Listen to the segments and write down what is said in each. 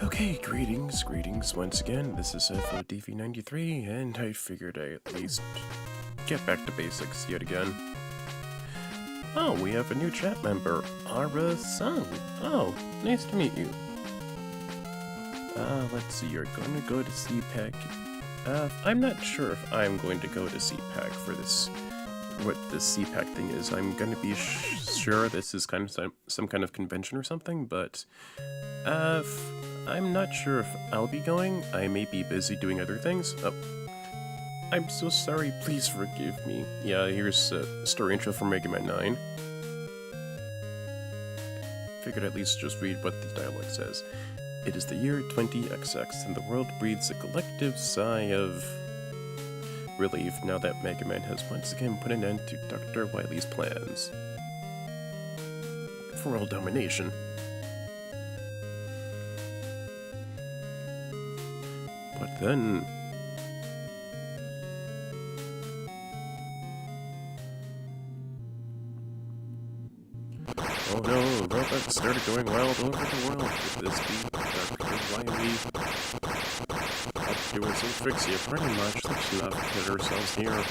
Okay, greetings once again. This is FODV93, and I figured I'd at least get back to basics yet again. Oh, we have a new chat member, Ara Sung. Oh, nice to meet you. Let's see, you're going to go to CPAC. I'm not sure if I'm going to go to CPAC for this, what this CPAC thing is. I'm going to be sure this is kind of some kind of convention or something, but I'm not sure if I'll be going. I may be busy doing other things. Oh, I'm so sorry, please forgive me. Yeah, here's a story intro for Mega Man 9. Figured at least just read what the dialogue says. It is the year 20XX, and the world breathes a collective sigh of relief now that Mega Man has once again put an end to Dr. Wily's plans for world domination. But then... oh no, robots started going wild over the world. Could this be Dr. Wily up doing some tricks here? Pretty much. Let's not kid ourselves here.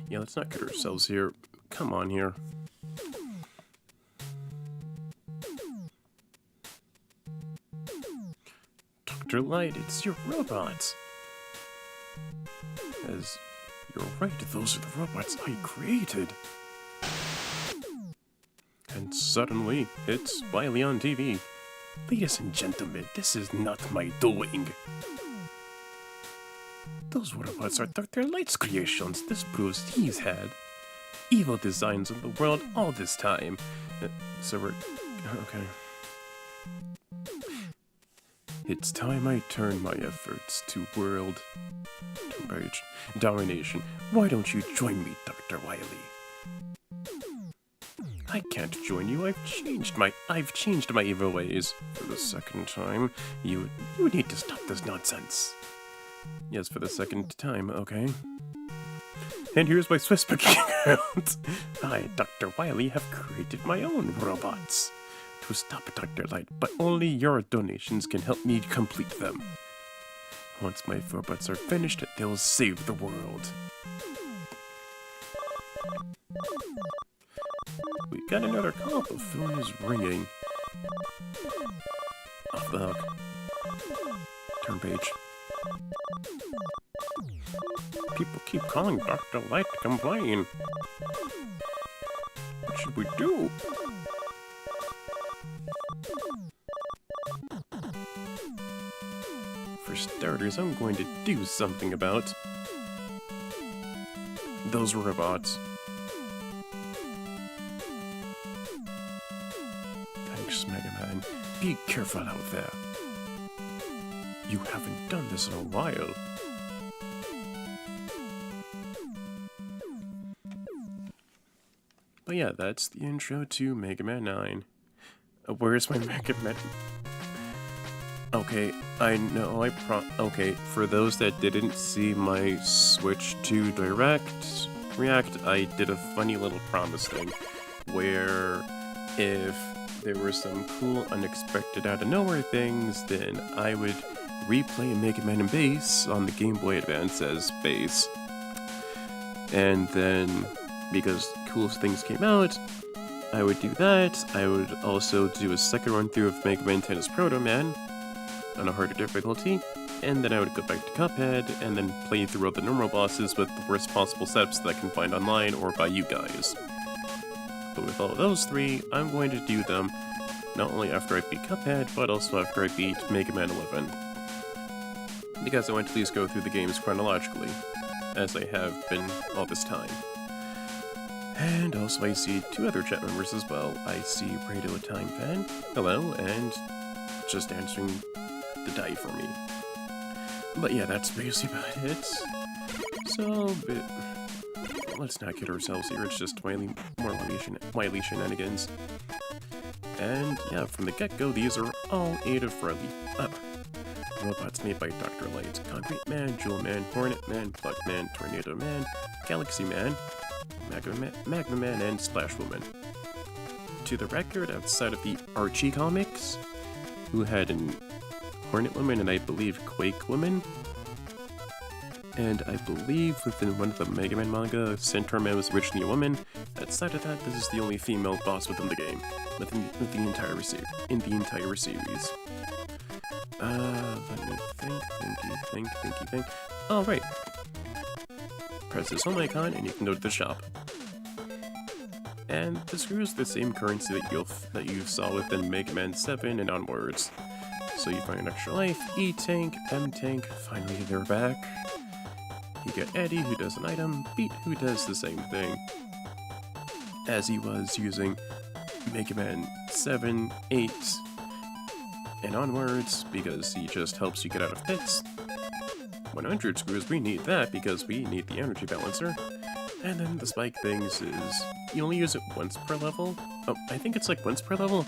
Yeah, let's not kid ourselves here. Come on here. Dr. Light, it's your robots. As you're right, those are the robots I created. And suddenly, it's Wily on TV. Ladies and gentlemen, this is not my doing. Those robots are Dr. Light's creations. This proves he's had evil designs in the world all this time. So we're... okay. It's time I turn my efforts to world domination. Why don't you join me, Dr. Wily? I can't join you. I've changed my evil ways. For the second time, you need to stop this nonsense. Yes, for the second time, okay. And here's my Swiss account. I, Dr. Wily, have created my own robots to stop Dr. Light, but only your donations can help me complete them. Once my robots are finished, they'll save the world. We got another call. The phone is ringing. Off the hook. Turn page. People keep calling Dr. Light to complain. What should we do? For starters, I'm going to do something about those robots. Thanks, Mega Man. Be careful out there. You haven't done this in a while. But yeah, that's the intro to Mega Man 9. Where's my Mega Man? Okay, I know okay, for those that didn't see my Switch to Direct React, I did a funny little promise thing, where if there were some cool, unexpected, out-of-nowhere things, then I would replay Mega Man and Bass on the Game Boy Advance as Bass. And then, because cool things came out, I would do that. I would also do a second run-through of Mega Man Tennis Proto Man on a harder difficulty, and then I would go back to Cuphead, and then play through all the normal bosses with the worst possible steps that I can find online or by you guys. But with all of those three, I'm going to do them not only after I beat Cuphead, but also after I beat Mega Man 11. Because I want to at least go through the games chronologically, as I have been all this time. And also I see two other chat members as well. I see Radio Time Fan, hello, and just answering the die for me. But yeah, that's basically about it. So, let's not kid ourselves here, it's just more Wily shenanigans. And yeah, from the get-go, these are all 8 of robots made by Dr. Light. Concrete Man, Jewel Man, Hornet Man, Plug Man, Tornado Man, Galaxy Man, Magma Man, and Splash Woman. to the record outside of the Archie comics, who had an Hornet Woman and I believe Quake Woman. And I believe within one of the Mega Man manga, Centaur Man was originally a woman. Outside of that, this is the only female boss within the game, within the entire series. Let me think. Oh, right. Press this home icon and you can go to the shop. And the screw is the same currency that you saw within Mega Man 7 and onwards. So you find an extra life, E-Tank, M-Tank, finally they're back. You get Eddie, who does an item, Beat, who does the same thing, as he was using Mega Man 7, 8, and onwards, because he just helps you get out of pits. 100 screws, we need that because we need the energy balancer. And then the spike things is, you only use it once per level. Oh, I think it's like once per level.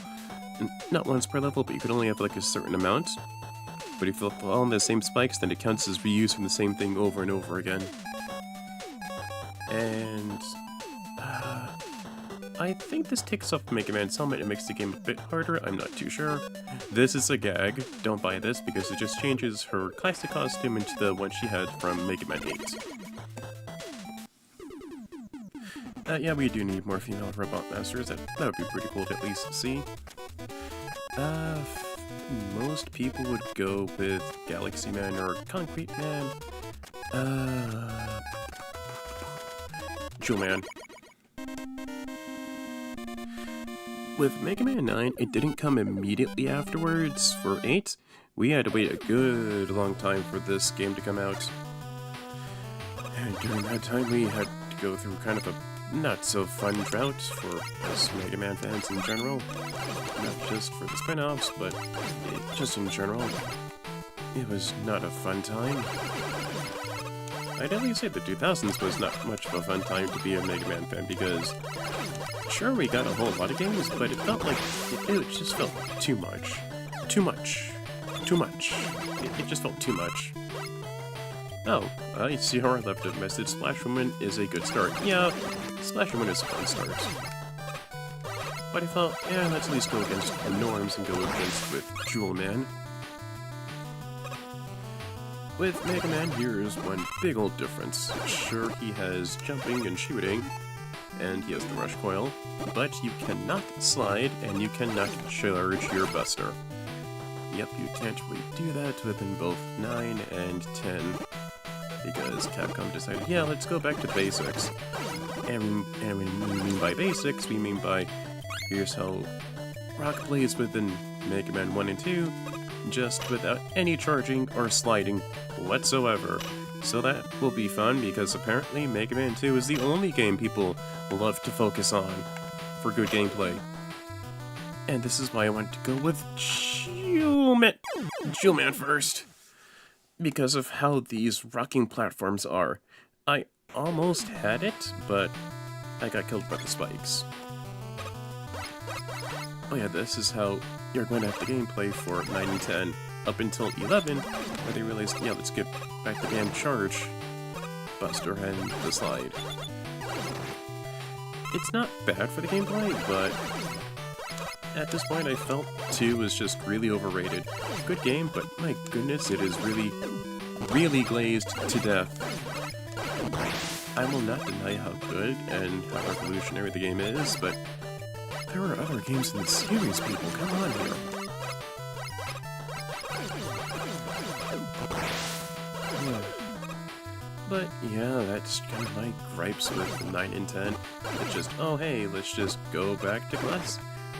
Not once per level, but you can only have like a certain amount. But if you put all in the same spikes, then it counts as reusing the same thing over and over again. And I think this takes off Mega Man's helmet and makes the game a bit harder, I'm not too sure. This is a gag, don't buy this because it just changes her classic costume into the one she had from Mega Man 8. Yeah, we do need more female robot masters, that would be pretty cool to at least see. Most people would go with Galaxy Man or Concrete Man. Jewel Man. With Mega Man 9, it didn't come immediately afterwards. For 8, we had to wait a good long time for this game to come out. And during that time, we had to go through kind of a not-so-fun drought for us Mega Man fans in general. Not just for the spin-offs, but just in general. It was not a fun time. I'd at least say the 2000s was not much of a fun time to be a Mega Man fan because, sure, we got a whole lot of games, but it felt like, it just felt too much. Too much. It just felt too much. Oh, I see how I left a message. Splash Woman is a good start. Yeah, Splash Woman is a fun start. But I thought, yeah, let's at least go against the norms and go against with Jewel Man. With Mega Man, here's one big old difference. Sure, he has jumping and shooting, and he has the rush coil, but you cannot slide and you cannot charge your buster. Yep, you can't really do that within both 9 and 10. Because Capcom decided, yeah, let's go back to basics. And we mean by basics, we mean by, here's how Rock plays within Mega Man 1 and 2, just without any charging or sliding whatsoever. So that will be fun, because apparently Mega Man 2 is the only game people love to focus on for good gameplay. And this is why I want to go with Jewel Man first. Because of how these rocking platforms are. I almost had it, but I got killed by the spikes. Oh yeah, this is how you're going to have the gameplay for 9 and 10, up until 11, where they realized, yeah, let's get back the damn charge buster and the slide. It's not bad for the gameplay, but at this point I felt 2 was just really overrated. Good game, but my goodness, it is really glazed to death. I will not deny how good and how revolutionary the game is, but there are other games in the series, people. Come on here. But yeah, that's kind of my gripes with 9 and 10. It's just, oh hey, let's just go back to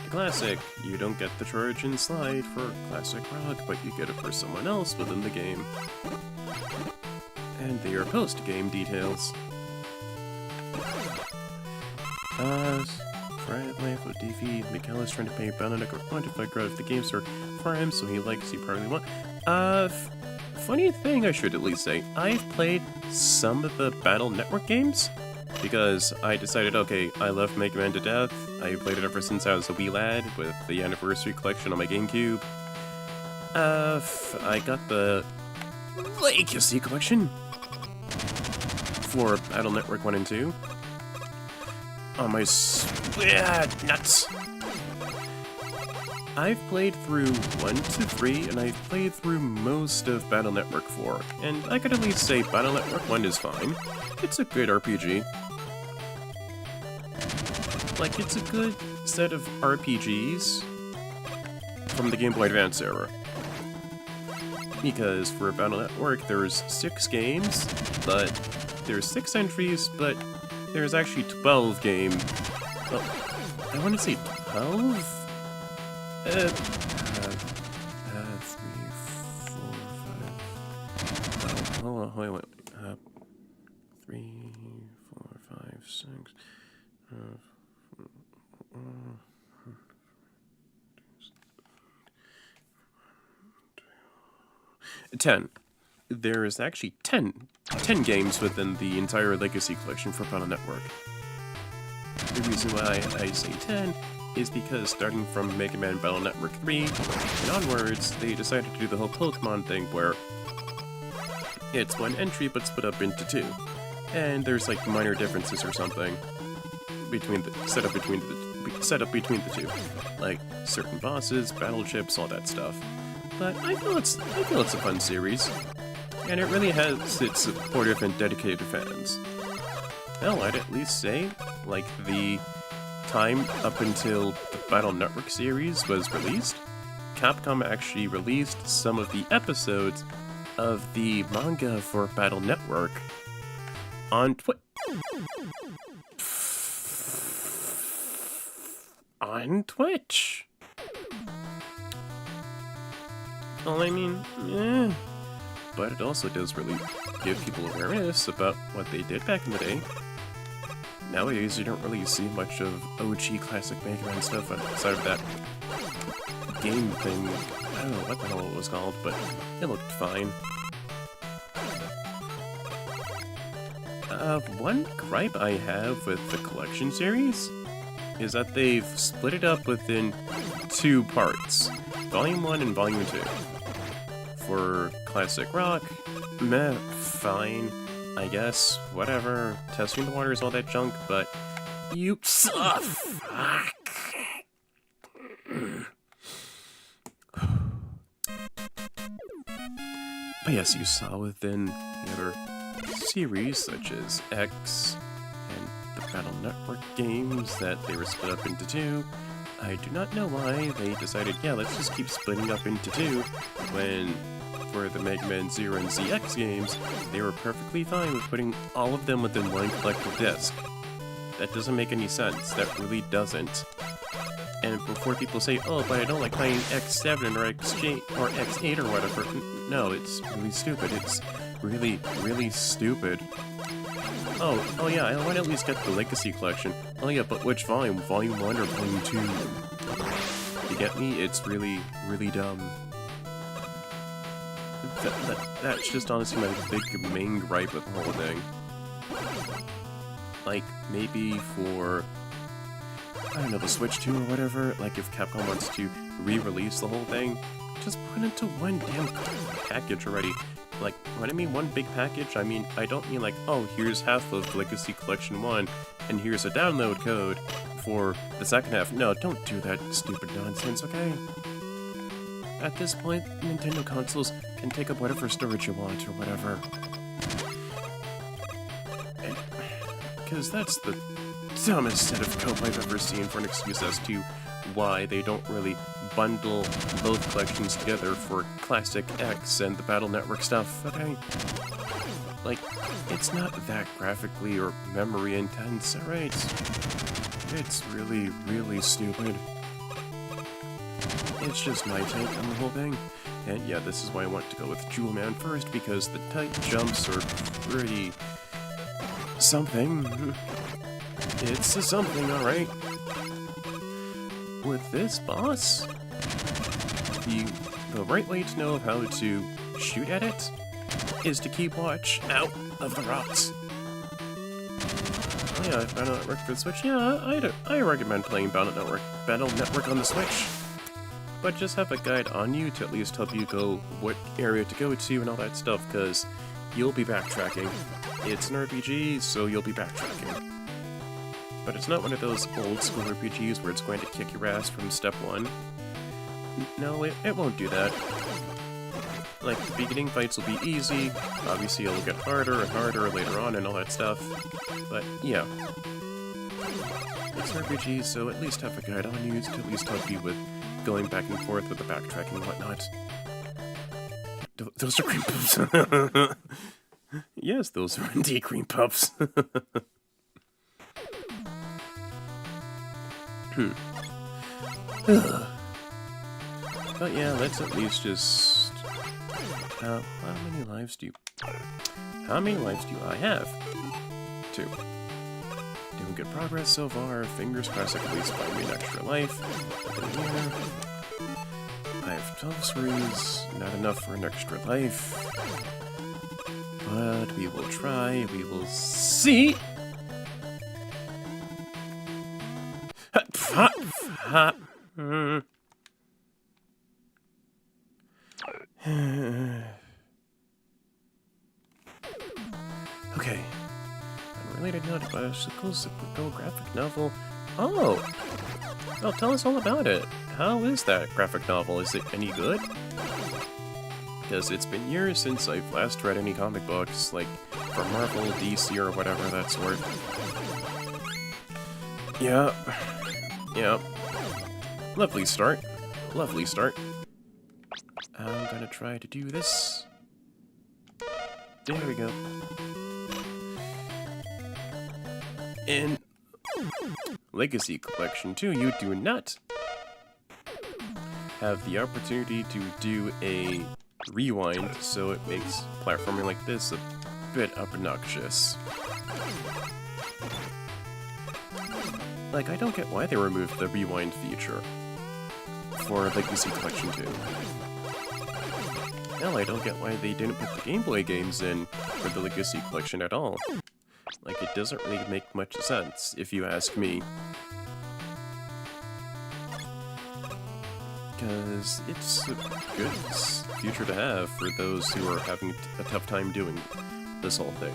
Classic. You don't get the charge and slide for Classic Rock, but you get it for someone else within the game. And they are post-game details. Friday Life with DV, Mikhail trying to pay Bounded or quantify growth if the games are for him, so he probably won't. Funny thing I should at least say, I've played some of the Battle Network games, because I decided, okay, I love Mega Man to death. I played it ever since I was a wee lad with the Anniversary Collection on my GameCube. I got the Legacy Collection for Battle Network 1 and 2 on my nuts. I've played through 1 to 3, and I've played through most of Battle Network 4, and I could at least say Battle Network 1 is fine. It's a good RPG. Like, it's a good set of RPGs from the Game Boy Advance era. Because for Battle Network, there's 6 games, but there's 6 entries, but there's actually 12 games. Oh, I want to say 12? 3, 4, 5. Hold on, wait. 3, 4, 5, 6. 10. There is actually 10 games within the entire Legacy Collection for Battle Network. The reason why I say 10 is because starting from Mega Man Battle Network 3 and onwards, they decided to do the whole Pokemon thing where it's one entry but split up into 2. And there's like minor differences or something between the setup between the two, like certain bosses, battle chips, all that stuff. But I feel it's a fun series, and it really has its supportive and dedicated fans. Hell, I'd at least say, like, the time up until the Battle Network series was released, Capcom actually released some of the episodes of the manga for Battle Network on Twitch. Well, I mean, yeah. But it also does really give people awareness about what they did back in the day. Nowadays, you don't really see much of OG classic Mega Man stuff outside of that game thing. I don't know what the hell it was called, but it looked fine. One gripe I have with the collection series is that they've split it up within 2 parts, Volume 1 and Volume 2. For Classic Rock, meh, fine, I guess, whatever, testing the waters, all that junk, but you suck. But yes, you saw within the other series, such as X and the Battle Network games, that they were split up into 2. I do not know why they decided, yeah, let's just keep splitting up into 2, when for the Mega Man Zero and ZX games, they were perfectly fine with putting all of them within one collectible disc. That doesn't make any sense, that really doesn't. And before people say, oh, but I don't like playing X7 or X8 or whatever, no, it's really stupid, it's really, really stupid. Oh yeah, I want to at least get the Legacy Collection. Oh yeah, but which volume? Volume 1 or Volume 2? You get me? It's really, really dumb. That's just honestly my big main gripe with the whole thing. Like, maybe for, I don't know, the Switch 2 or whatever, like if Capcom wants to re-release the whole thing, just put it into one damn package already. Like, when I mean one big package, I don't mean like, oh, here's half of Legacy Collection 1, and here's a download code for the second half. No, don't do that stupid nonsense, okay? At this point, Nintendo consoles can take up whatever storage you want, or whatever. Because that's the dumbest set of code I've ever seen for an excuse as to why they don't really bundle both collections together for Classic X and the Battle Network stuff, okay? Like, it's not that graphically or memory intense, alright? It's really, really stupid. It's just my take on the whole thing. And yeah, this is why I want to go with Jewel Man first, because the tight jumps are pretty something. It's a something, alright. With this boss, the right way to know how to shoot at it is to keep watch out of the rocks. Oh yeah, Battle Network for the Switch. Yeah, I recommend playing Battle Network on the Switch. But just have a guide on you to at least help you go what area to go to and all that stuff, because you'll be backtracking. It's an RPG, so you'll be backtracking. But it's not one of those old school RPGs where it's going to kick your ass from step 1. No, it won't do that. Like, the beginning fights will be easy, obviously it'll get harder and harder later on and all that stuff, but yeah. It's RPG, so at least have a guide on you to at least help you with going back and forth with the backtracking and whatnot. Those are cream puffs. Yes, those are indeed cream puffs. But yeah, let's at least just... how many lives do I have? 2. Doing good progress so far. Fingers crossed I can at least find me an extra life. Nothing here. I have 12 screws. Not enough for an extra life. But we will try. We will see. Okay. Unrelated note about a Super graphic novel. Oh! Oh, tell us all about it. How is that graphic novel? Is it any good? Because it's been years since I've last read any comic books, like from Marvel, DC, or whatever that sort. Yeah. Yeah. Lovely start. Lovely start. I'm gonna try to do this. There we go. In Legacy Collection 2, you do not have the opportunity to do a rewind, so it makes platforming like this a bit obnoxious. Like, I don't get why they removed the rewind feature for Legacy Collection 2. Hell, I don't get why they didn't put the Game Boy games in for the Legacy Collection at all. Like, it doesn't really make much sense, if you ask me. Because it's a good future to have for those who are having a tough time doing this whole thing.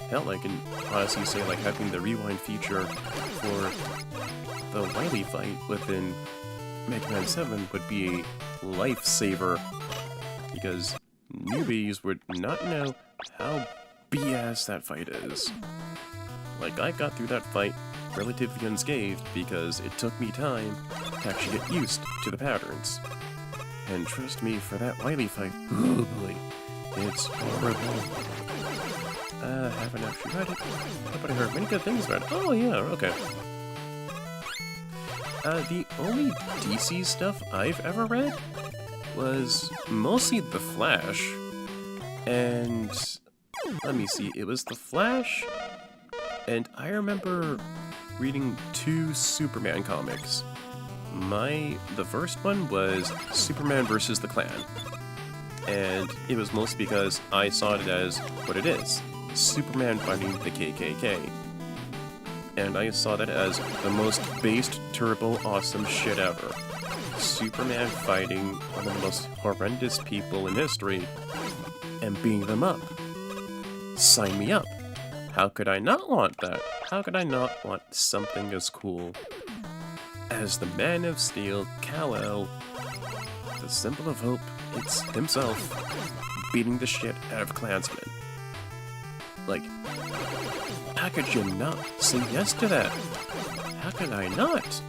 Hell, I can honestly say, like, having the rewind feature for the Wily fight within Mega Man 7 would be a lifesaver, because newbies would not know how BS that fight is. Like, I got through that fight relatively unscathed because it took me time to actually get used to the patterns. And trust me, for that Wily fight, oh boy, it's horrible. Haven't actually read it, but I heard many good things about it. Oh yeah, okay. The only DC stuff I've ever read was mostly The Flash, and let me see, it was The Flash, and I remember reading 2 Superman comics. The first one was Superman vs. the Klan, and it was mostly because I saw it as what it is, Superman fighting the KKK. And I saw that as the most based, turbo, awesome shit ever. Superman fighting one of the most horrendous people in history and beating them up. Sign me up. How could I not want that? How could I not want something as cool as the Man of Steel, Kal-El, the symbol of hope, it's himself, beating the shit out of Klansmen? Like, how could you not say yes to that? How could I not?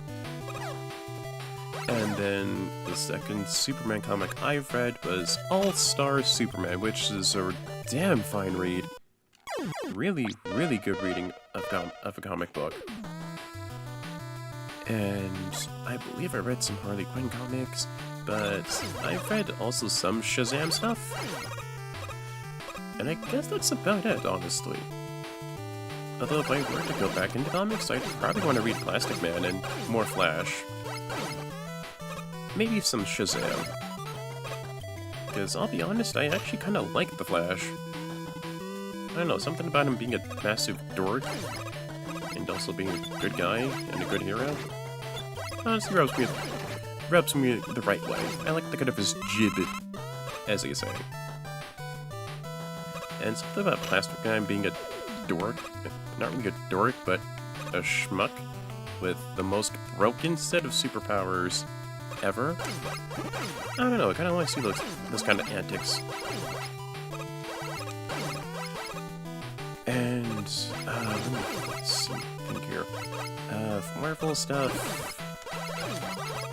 And then the second Superman comic I've read was All-Star Superman, which is a damn fine read. Really, really good reading of a comic book. And I believe I read some Harley Quinn comics, but I've read also some Shazam stuff. And I guess that's about it, honestly. Although if I were to go back into comics, I'd probably want to read Plastic Man and more Flash. Maybe some Shazam. Because I'll be honest, I actually kind of like the Flash. I don't know, something about him being a massive dork, and also being a good guy and a good hero. Honestly, rubs me the right way. I like the cut of his jib, as they say. And something about Plastic Guy being a dork, not really a dork, but a schmuck with the most broken set of superpowers ever. I don't know, I kind of want to see those kind of antics. And, let's see, think here. For Marvel stuff,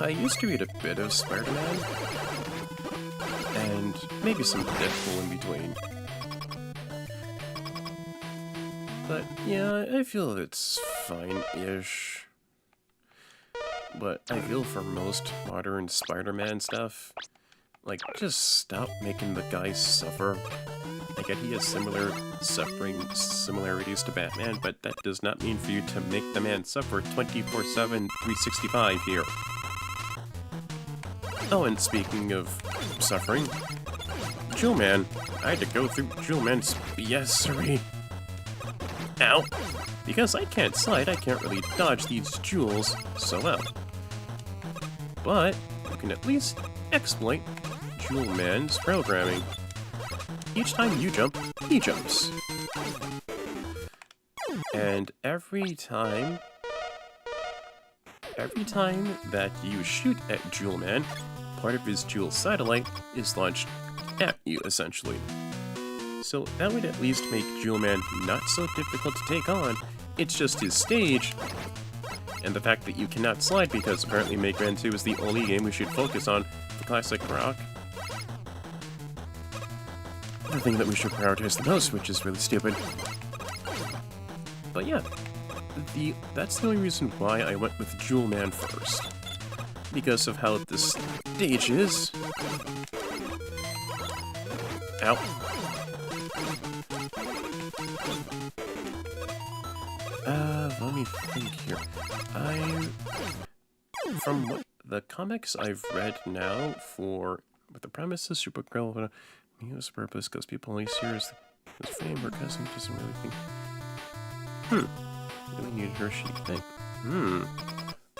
I used to read a bit of Spider-Man, and maybe some Deadpool in between. But, yeah, I feel it's fine-ish. But I feel for most modern Spider-Man stuff, like, just stop making the guy suffer. I get he has similar similarities to Batman, but that does not mean for you to make the man suffer 24/7, 365 here. Oh, and speaking of suffering, Jewel Man. I had to go through Jewel Man's BS-ery. Ow! Because I can't slide, I can't really dodge these jewels so well. But you can at least exploit Jewel Man's programming. Each time you jump, he jumps. And every time that you shoot at Jewel Man, part of his Jewel satellite is launched at you, essentially. So that would at least make Jewel Man not so difficult to take on. It's just his stage, and the fact that you cannot slide because apparently Mega Man 2 is the only game we should focus on for classic rock. The thing that we should prioritize the most, which is really stupid. But yeah, that's the only reason why I went with Jewel Man first. Because of how this stage is. Ow. Let me think here. From what the comics I've read now with the premise of Supergirl, Mio's purpose, because people only see her as fame, her cousin doesn't really think. Really needed her, she think.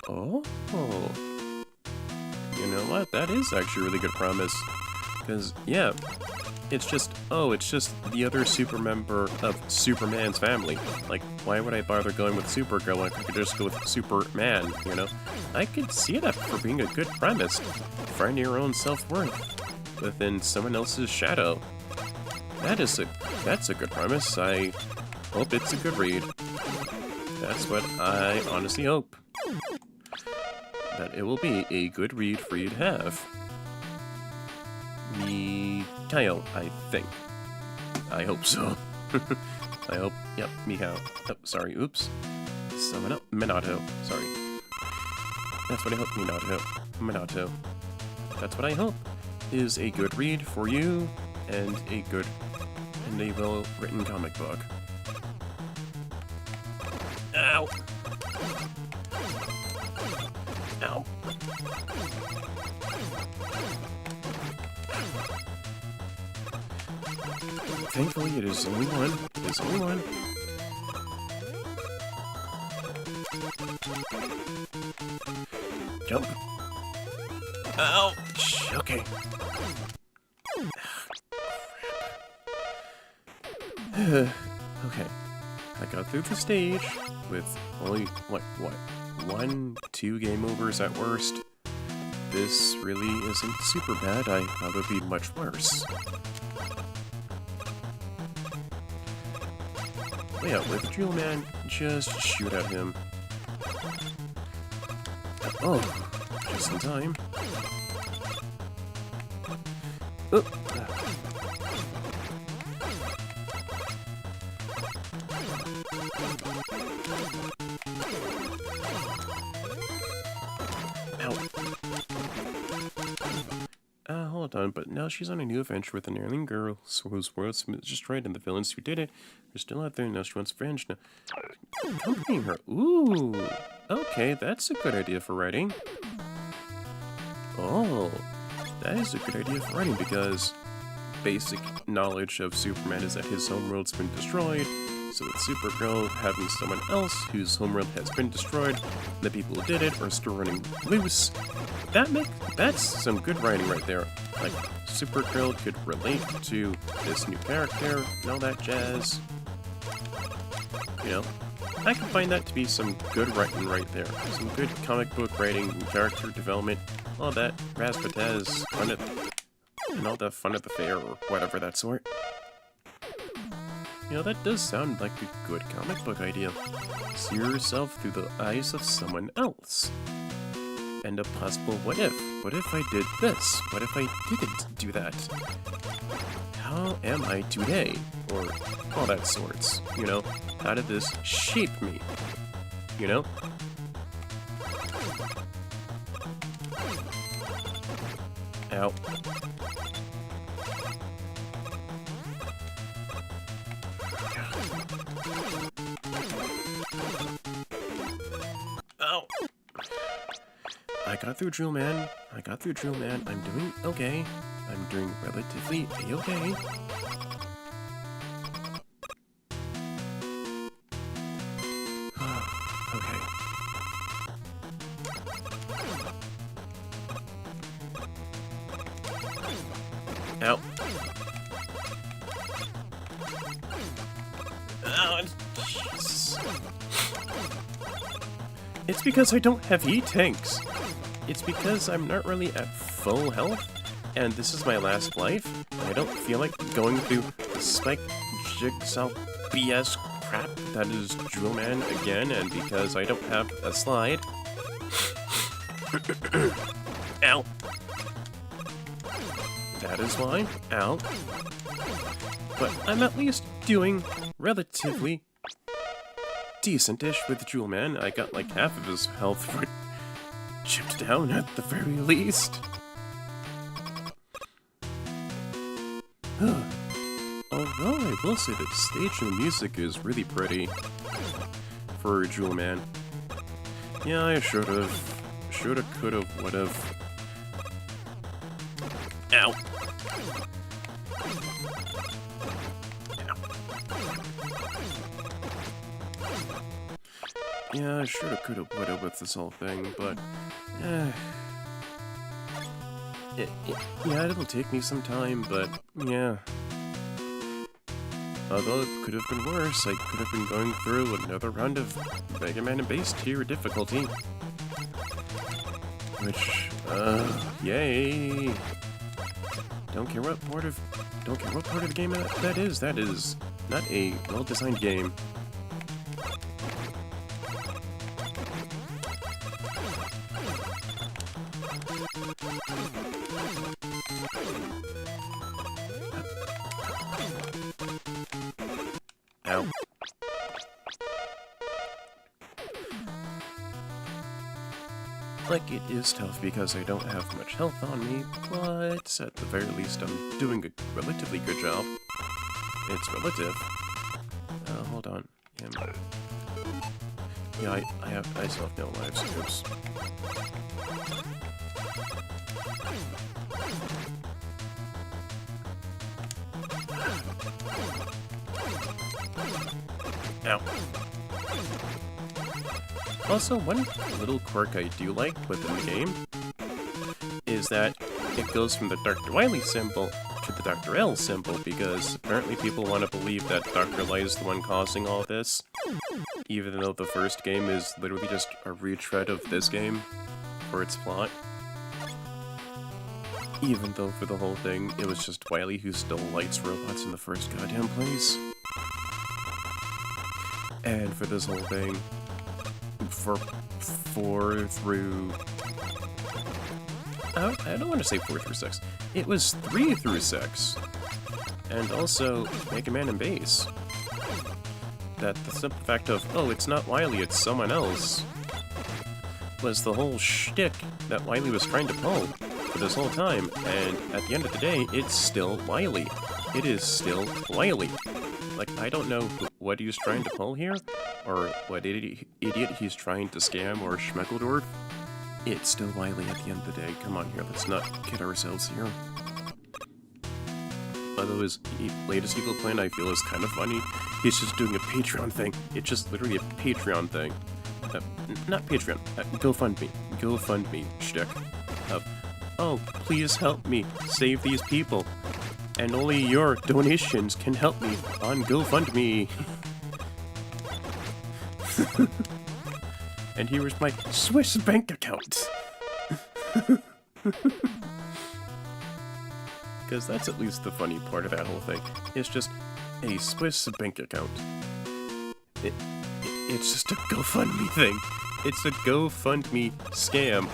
Oh. You know what? That is actually a really good premise. Because, yeah, it's just the other super member of Superman's family. Like, why would I bother going with Supergirl when I could just go with Superman, you know? I could see that for being a good premise. Find your own self-worth within someone else's shadow. That's a good premise. I hope it's a good read. That's what I honestly hope. That it will be a good read for you to have. Mikhail, I think. I hope so. I hope. Yep, Mikhail. Oh, sorry, oops. Someone up. Minato. Sorry. That's what I hope, Minato. That's what I hope is a good read for you and a well-written comic book. Ow! Ow. Thankfully, it is only one. It is only one. Jump. Ouch! Okay. Okay. I got through the stage with only, what? 1-2 game overs at worst. This really isn't super bad. I thought it would be much worse. But yeah, with Jewel Man, just shoot at him. Oh, just in time. Oh. Hold on, but now she's on a new adventure with an alien girl whose world is destroyed, and the villains who did it are still out there. Now she wants revenge. Now, accompanying her. Ooh, okay, that's a good idea for writing. Oh, that is a good idea for writing because basic knowledge of Superman is that his homeworld's been destroyed. So with Supergirl having someone else whose homeworld has been destroyed, the people who did it are still running loose. That's some good writing right there. Like, Supergirl could relate to this new character and all that jazz. You know? I can find that to be some good writing right there. Some good comic book writing and character development. All that razzmatazz fun at, and all the fun at the fair or whatever that sort. You know, that does sound like a good comic book idea. See yourself through the eyes of someone else. And a possible what if. What if I did this? What if I didn't do that? How am I today? Or all that sorts, you know? How did this shape me? You know? Ow. Ow. I got through Drill Man. I'm doing okay. I'm doing relatively a-okay. Okay. Ow. Oh, Jesus. It's because I don't have E-tanks. It's because I'm not really at full health, and this is my last life, and I don't feel like going through the Spike Jigsaw BS crap that is Drill Man again, and because I don't have a slide. Ow. That is why. Ow. But I'm at least doing relatively decent-ish with Drill Man. I got like half of his health chipped down at the very least. Although I will say that the stage and the music is really pretty for Drill Man. Yeah, I should've, could've, would've. Ow. Yeah, I shoulda, coulda, woulda with this whole thing, but... yeah, it'll take me some time, but yeah. Although it could have been worse, I could have been going through another round of Mega Man and Base tier difficulty. Which, yay! Don't care what part of the game that is. That is not a well-designed game. Ow. Like, it is tough because I don't have much health on me, but at the very least I'm doing a relatively good job. It's relative. Hold on. Yeah, I still have no lives. Oops. Ow. Also, one little quirk I do like within the game is that it goes from the Dr. Wily symbol to the Dr. L symbol, because apparently people want to believe that Dr. Light is the one causing all this, even though the first game is literally just a retread of this game for its plot. Even though for the whole thing, it was just Wily who still lights robots in the first goddamn place. And for this whole thing, for 4 through... I don't want to say 4 through 6. It was 3 through 6. And also Mega Man and Base. That the simple fact of, oh, it's not Wily, it's someone else, was the whole shtick that Wily was trying to pull for this whole time. And at the end of the day, it's still Wily. It is still Wily. Like, I don't know what he's trying to pull here, or what idiot he's trying to scam or schmeckledorf. It's still Wily at the end of the day. Come on here, let's not kid ourselves here. Although his latest evil plan I feel is kind of funny. He's just doing a Patreon thing. It's just literally a Patreon thing. Not Patreon, GoFundMe shtick. Oh, please help me save these people. And only your donations can help me on GoFundMe. And here is my Swiss bank account. Because that's at least the funny part of that whole thing. It's just a Swiss bank account. It's just a GoFundMe thing. It's a GoFundMe scam.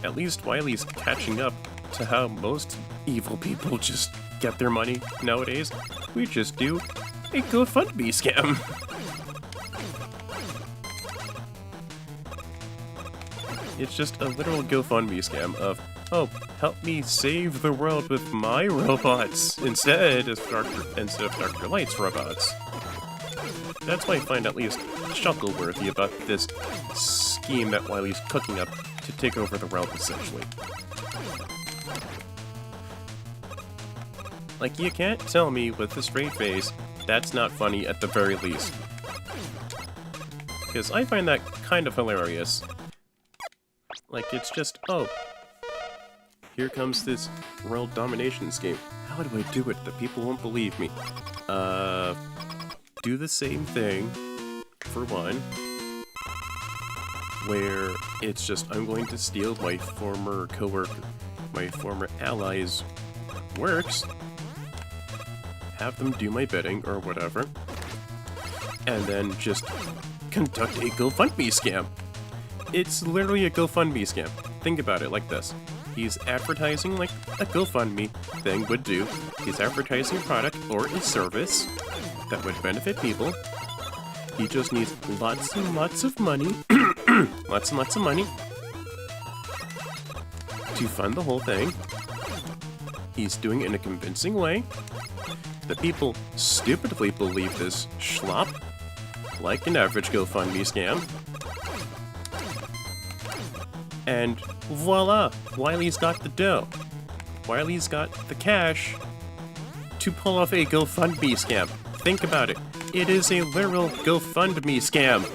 At least Wily's catching up to how most evil people just get their money nowadays. We just do a GoFundMe scam. It's just a literal GoFundMe scam of, oh, help me save the world with my robots instead of Dr. Light's robots. That's why I find at least chuckle-worthy about this scheme that Wily's cooking up to take over the world, essentially. Like, you can't tell me with a straight face that's not funny at the very least. Because I find that kind of hilarious. Like, it's just, oh, here comes this world domination scheme. How do I do it that people won't believe me? Do the same thing, for one, where it's just, I'm going to steal my former coworker, my former allies' works, have them do my bidding or whatever, and then just conduct a GoFundMe scam. It's literally a GoFundMe scam. Think about it like this. He's advertising like a GoFundMe thing would do. He's advertising a product or a service that would benefit people. He just needs lots and lots of money. Lots and lots of money to fund the whole thing. He's doing it in a convincing way. The people stupidly believe this schlop, like an average GoFundMe scam. And voila! Wily's got the dough. Wily's got the cash to pull off a GoFundMe scam. Think about it. It is a literal GoFundMe scam.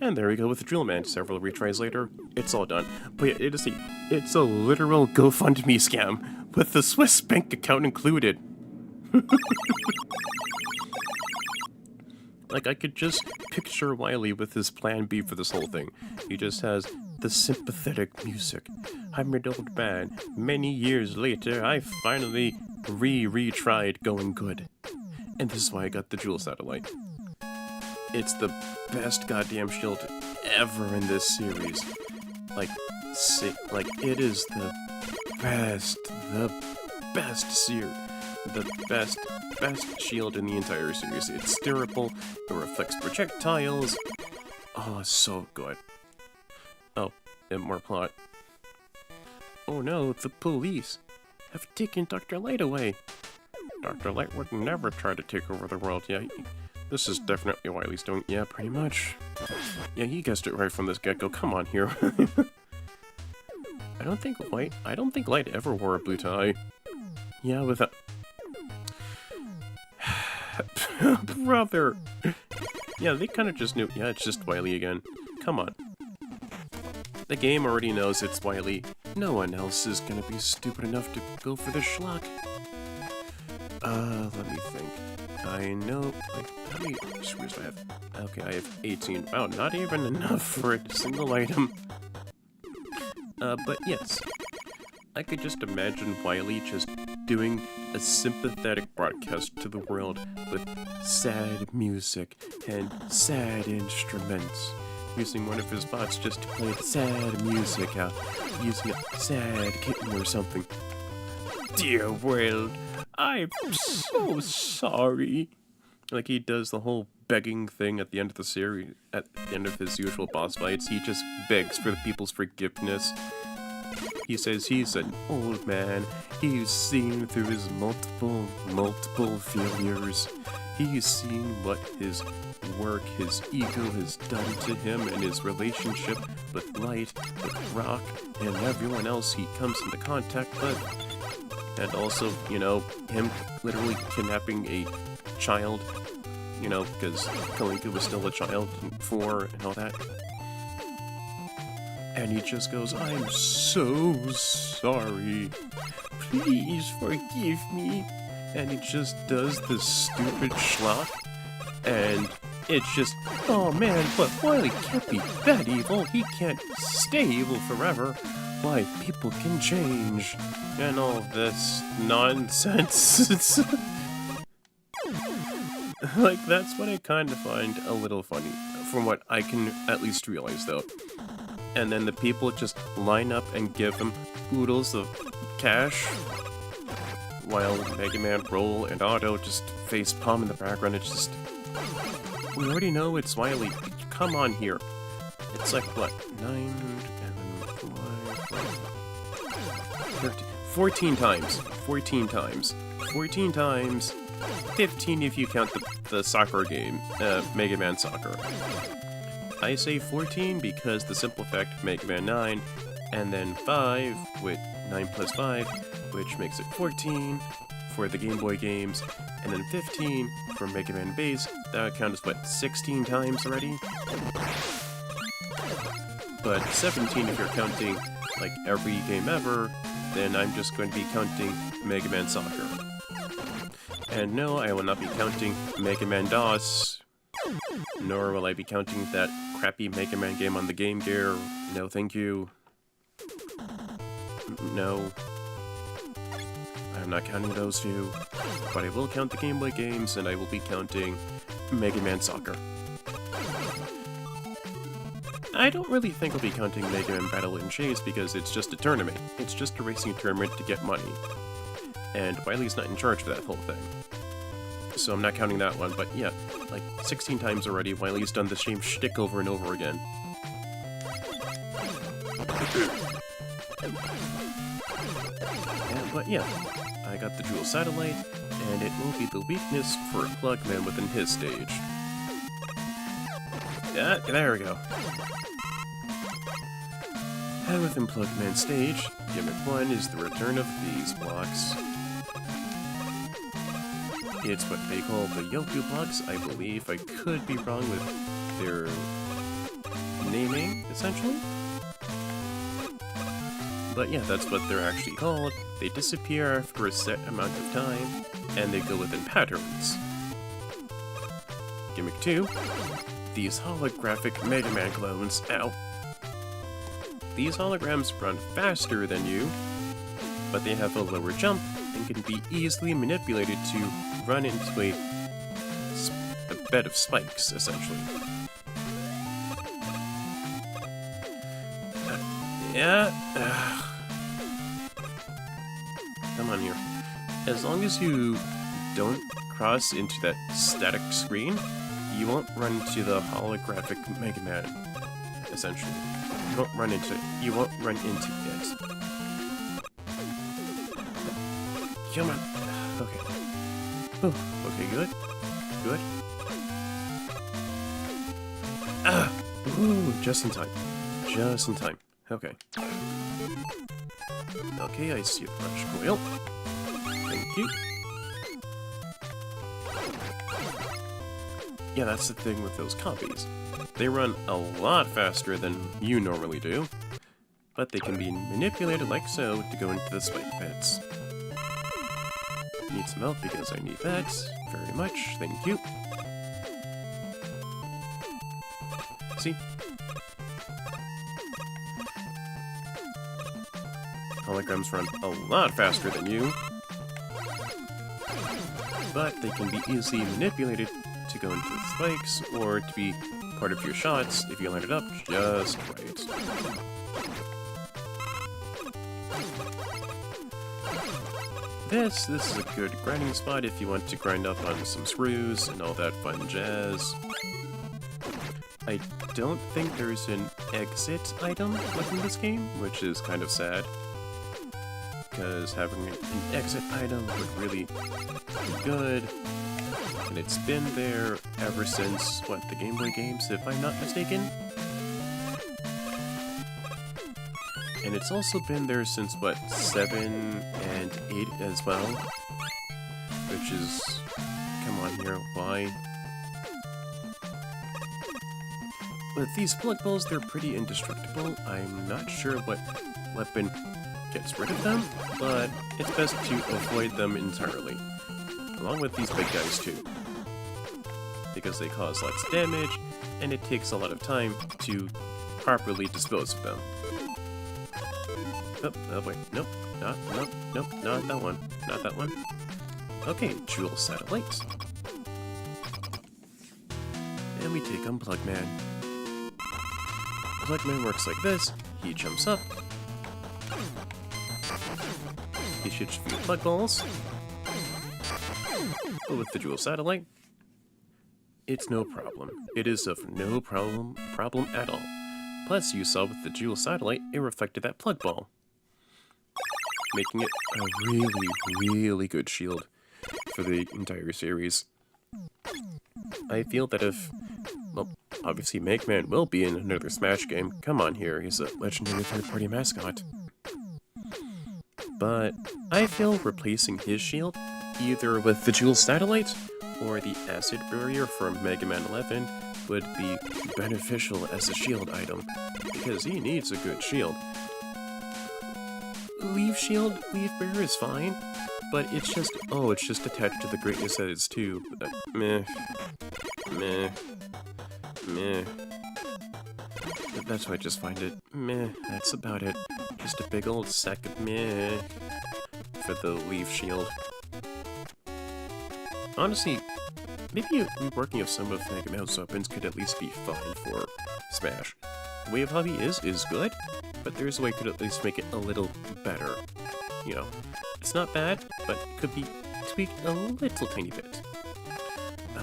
And there we go with the Drill Man. Several retries later, it's all done. But yeah, it's a literal GoFundMe scam with the Swiss bank account included. Like, I could just picture Wily with his plan B for this whole thing. He just has the sympathetic music. I'm an old man. Many years later, I finally retried going good. And this is why I got the Jewel Satellite. It's the best goddamn shield ever in this series. Like, it is the best shield in the entire series. It's steerable, it reflects projectiles. Oh, so good. Oh, and more plot. Oh no, the police have taken Dr. Light away. Dr. Light would never try to take over the world. Yeah, this is definitely what Wily's doing. Yeah, pretty much. Yeah, he guessed it right from this get-go. Come on here. I don't think Light ever wore a blue tie. Yeah, without... Brother! Yeah, they kind of just knew. Yeah, it's just Wily again. Come on. The game already knows it's Wily. No one else is gonna be stupid enough to go for the schlock. Let me think. I know, like, how many screws do I have? Okay, I have 18. Wow, not even enough for a single item. But yes. I could just imagine Wily just doing a sympathetic broadcast to the world with sad music and sad instruments. Using one of his bots just to play the sad music out. Using a sad kitten or something. Dear world, I'm so sorry. Like, he does the whole begging thing at the end of the series. At the end of his usual boss fights, he just begs for the people's forgiveness. He says he's an old man. He's seen through his multiple failures. He's seen what his work, his ego has done to him and his relationship with Light, with Rock, and everyone else he comes into contact with. And also, you know, him literally kidnapping a child, you know, because Kalinka was still a child before and all that. And he just goes, I'm so sorry. Please forgive me. And he just does this stupid schlock And it's just, oh man, but Wily can't be that evil. He can't stay evil forever. Why, people can change. And all this nonsense. Like, that's what I kind of find a little funny, from what I can at least realize, though. And then the people just line up and give him oodles of cash, while Mega Man, Roll, and Otto just face palm in the background. It's just, we already know it's Wily. Come on here. It's like, what, 9, and then 13, 14 times. 14 times. 14 times. 15 if you count the soccer game, Mega Man Soccer. I say 14 because the simple fact of Mega Man 9, and then 5 with 9 plus 5, which makes it 14 for the Game Boy games, and then 15 for Mega Man Base. That counts as, what, 16 times already? But 17 if you're counting, like, every game ever, then I'm just going to be counting Mega Man Soccer. And no, I will not be counting Mega Man DOS, nor will I be counting that crappy Mega Man game on the Game Gear. No, thank you. No. I'm not counting those two, but I will count the Game Boy games, and I will be counting Mega Man Soccer. I don't really think I'll be counting Mega Man Battle and Chase because it's just a tournament. It's just a racing tournament to get money. And Wily's not in charge of that whole thing. So I'm not counting that one, but yeah, like 16 times already, Wily's done the same shtick over and over again. But yeah, I got the dual satellite, and it will be the weakness for Plugman within his stage. Yeah, there we go. And within Plugman's stage, Gimmick 1 is the return of these blocks. It's what they call the Yoku blocks, I believe. I could be wrong with their naming, essentially. But yeah, that's what they're actually called. They disappear after a set amount of time, and they go within patterns. Gimmick 2, these holographic Mega Man clones. Ow. These holograms run faster than you, but they have a lower jump and can be easily manipulated to run into a bed of spikes, essentially. Come on here. As long as you don't cross into that static screen, you won't run into the holographic Mega Man, essentially. You won't run into it. You won't run into it. Come on. Okay. Oh, okay, good. Good. Ah! Ooh, just in time. Just in time. Okay. Okay, I see a fresh coil. Thank you. Yeah, that's the thing with those copies. They run a lot faster than you normally do, but they can be manipulated like so to go into the spike pits. Need some help because I need that very much. Thank you. See? Holograms run a lot faster than you, but they can be easily manipulated to go into the spikes or to be part of your shots if you line it up just right. This is a good grinding spot if you want to grind up on some screws and all that fun jazz. I don't think there's an exit item within this game, which is kind of sad, because having an exit item would really be good, and it's been there ever since, what, the Game Boy games, if I'm not mistaken? And it's also been there since, what, 7 and 8 as well? Which is... come on here, why? With these plug balls, they're pretty indestructible. I'm not sure what weapon gets rid of them, but it's best to avoid them entirely. Along with these big guys, too. because they cause lots of damage, and it takes a lot of time to properly dispose of them. Oh wait, nope, not that one, not that one. Okay, Jewel Satellite. And we take on Plugman. Plugman works like this. He jumps up. He shoots a few plug balls. But with the Jewel Satellite, it's no problem. It is of no problem at all. Plus, you saw with the Jewel Satellite, it reflected that plug ball, making it a really, really good shield for the entire series. I feel that if, well, obviously Mega Man will be in another Smash game. Come on here, he's a legendary third-party mascot. But I feel replacing his shield, either with the Jewel Satellite or the Acid Barrier from Mega Man 11, would be beneficial as a shield item, because he needs a good shield. Leaf Barrier is fine, but it's just, it's just attached to the greatness that it's too. Meh. That's why I just find it meh. That's about it. Just a big old sack of meh for the Leaf Shield. Honestly, maybe reworking of some of Mega Man's weapons could at least be fine for Smash. The way of how he is good, but there's a way could at least make it a little better. You know, it's not bad, but it could be tweaked a little tiny bit.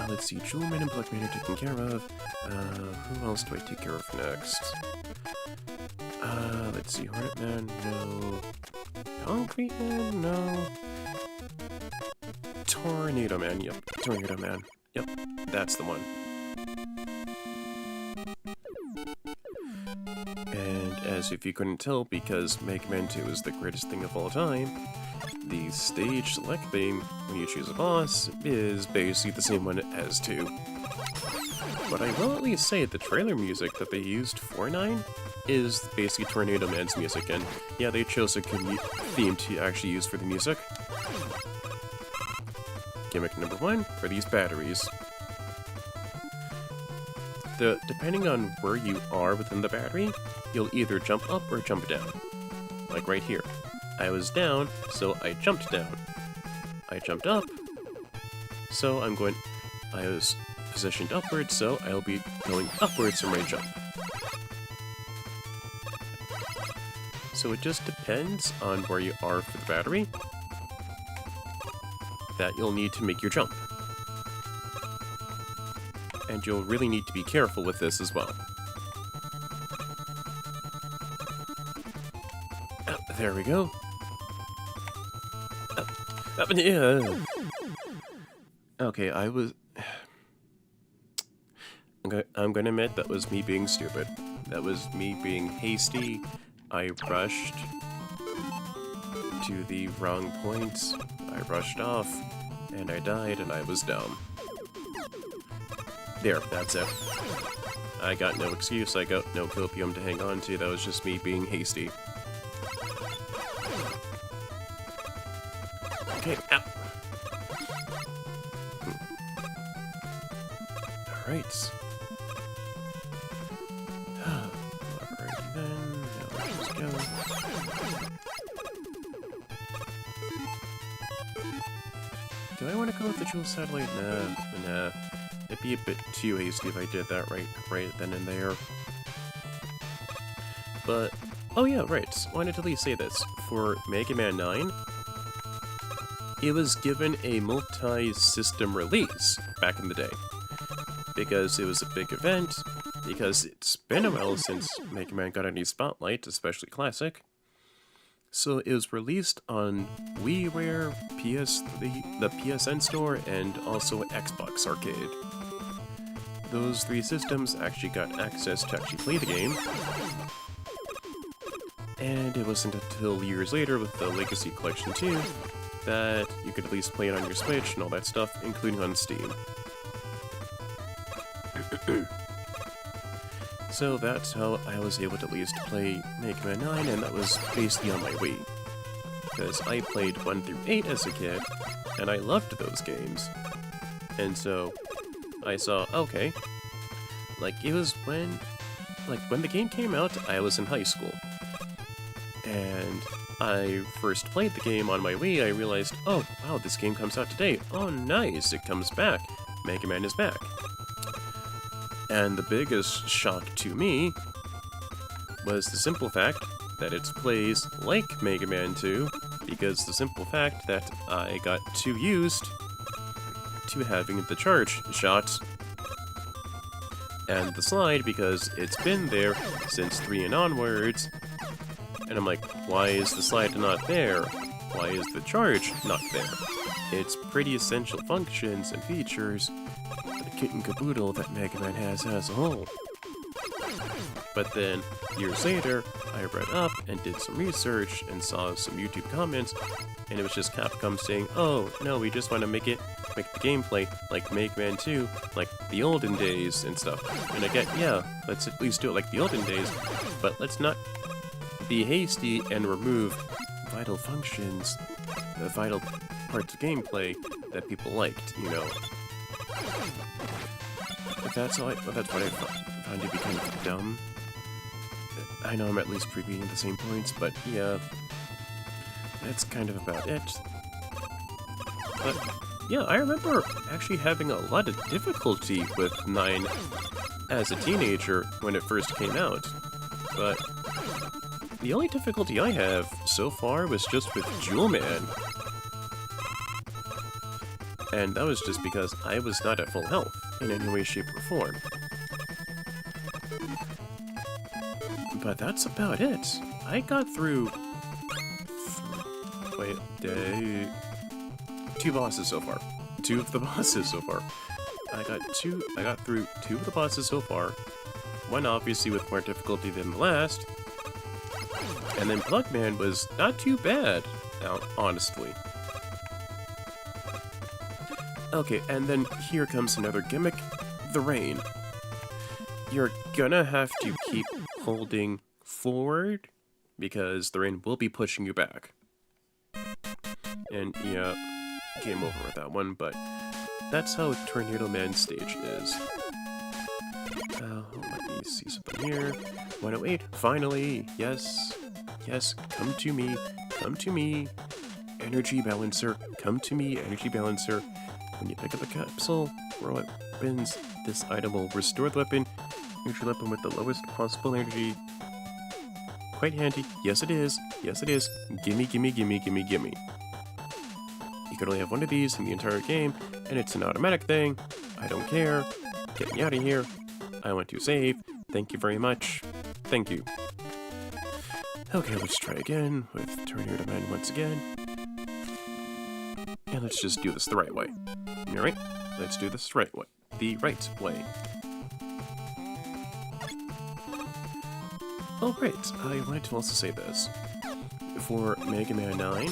Let's see, Jewelman and Plugman are taken care of. Who else do I take care of next? Let's see, Hornet Man, no. Concrete Man, no. Tornado Man, yep. Tornado Man, yep. That's the one. And as if you couldn't tell, because Mega Man 2 is the greatest thing of all time, the stage select beam, when you choose a boss, is basically the same one as 2. But I will at least say the trailer music that they used for 9 is basically Tornado Man's music, and yeah, they chose a good theme to actually use for the music. Gimmick number 1 for these batteries. Depending on where you are within the battery, you'll either jump up or jump down. Like right here. I was down, so I jumped down. I jumped up, so I was positioned upwards, so I'll be going upwards from my jump. So it just depends on where you are for the battery that you'll need to make your jump. And you'll really need to be careful with this as well. There we go. Yeah. Okay, I'm gonna admit that was me being stupid. That was me being hasty. I rushed to the wrong point. I rushed off, and I died, and I was down. There, that's it. I got no excuse, I got no copium to hang on to, that was just me being hasty. Okay, ow! Alright. Alrighty then, now let's go. Do I want to go with the Jewel Satellite? Nah. It'd be a bit too hasty if I did that right then and there. But, oh yeah, right, wanted to at least say this. For Mega Man 9, it was given a multi-system release back in the day. Because it was a big event, because it's been a while since Mega Man got any spotlight, especially Classic. So it was released on WiiWare, PS3, the PSN Store, and also Xbox Arcade. Those 3 systems actually got access to actually play the game. And it wasn't until years later with the Legacy Collection 2 that you could at least play it on your Switch and all that stuff, including on Steam. So that's how I was able to at least play Mega Man 9, and that was basically on my Wii. Because I played 1 through 8 as a kid, and I loved those games. And so, I saw, okay, like, it was when the game came out, I was in high school. And I first played the game on my Wii, I realized, oh, wow, this game comes out today. Oh, nice, it comes back. Mega Man is back. And the biggest shock to me was the simple fact that it plays like Mega Man 2, because the simple fact that I got too used to having the charge shot and the slide because it's been there since 3 and onwards. And I'm like, why is the slide not there? Why is the charge not there? It's pretty essential functions and features, the kit and caboodle that Mega Man has as a whole. But then, years later, I read up and did some research and saw some YouTube comments, and it was just Capcom saying, oh, no, we just want to make the gameplay like Mega Man 2, like the olden days and stuff. And I get, yeah, let's at least do it like the olden days, but let's not be hasty and remove vital functions, the vital parts of gameplay that people liked, you know. But that's what I found to be kind of dumb. I know I'm at least repeating the same points, but yeah, that's kind of about it. But yeah, I remember actually having a lot of difficulty with 9 as a teenager when it first came out, but the only difficulty I have so far was just with Jewel Man. And that was just because I was not at full health in any way, shape, or form. But that's about it. I got through... 2 bosses so far. 2 of the bosses so far. I got through 2 of the bosses so far. One obviously with more difficulty than the last. And then Plugman was not too bad, honestly. Okay, and then here comes another gimmick, the rain. You're gonna have to keep holding forward, because the rain will be pushing you back. And yeah, game over with that one, but that's how Tornado Man's stage is. Let me see something here. 108, finally, yes. Yes, come to me, energy balancer, come to me, energy balancer. When you pick up a capsule, throw it, wins. This item will restore the weapon, neutral weapon with the lowest possible energy. Quite handy. Yes it is, yes it is. Gimme, gimme, gimme, gimme, gimme. You can only have one of these in the entire game, and it's an automatic thing. I don't care. Get me out of here. I want to save. Thank you very much. Thank you. Okay, let's try again with Tornado Man once again. And let's just do this the right way. Alright, let's do this the right way. Alright, I wanted to also say this. For Mega Man 9,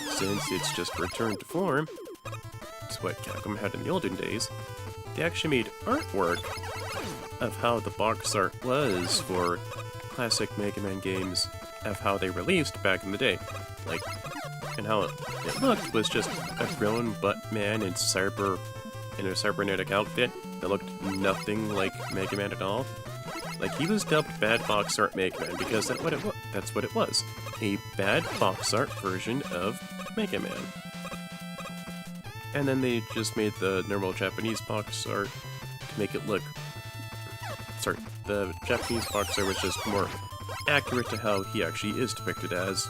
since it's just returned to form, it's what Capcom had in the olden days, they actually made artwork of how the box art was for classic Mega Man games of how they released back in the day. Like, and how it looked was just a grown butt man in a cybernetic outfit that looked nothing like Mega Man at all. Like, he was dubbed Bad Box Art Mega Man because that's what it was. A bad box art version of Mega Man. And then they just made the normal Japanese box art to make it look... Sorry, the Japanese box art was just more accurate to how he actually is depicted as.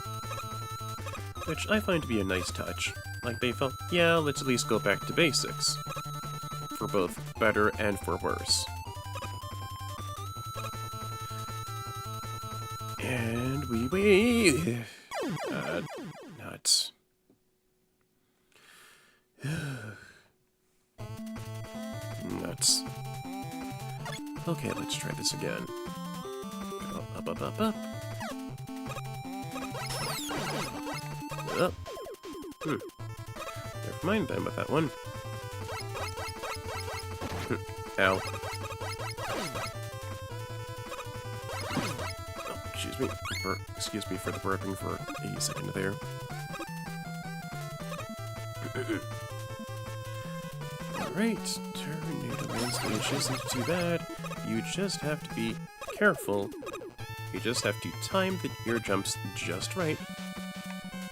Which I find to be a nice touch. Like, they felt, yeah, let's at least go back to basics. For both better and for worse. And we wait. Nuts. Nuts. Okay, let's try this again. Up, up, up, up. Up. Never mind then with that one. Ow. Oh, excuse me for the burping for a second there. Alright, Tornado Man stage isn't too bad. You just have to be careful. You just have to time your jumps just right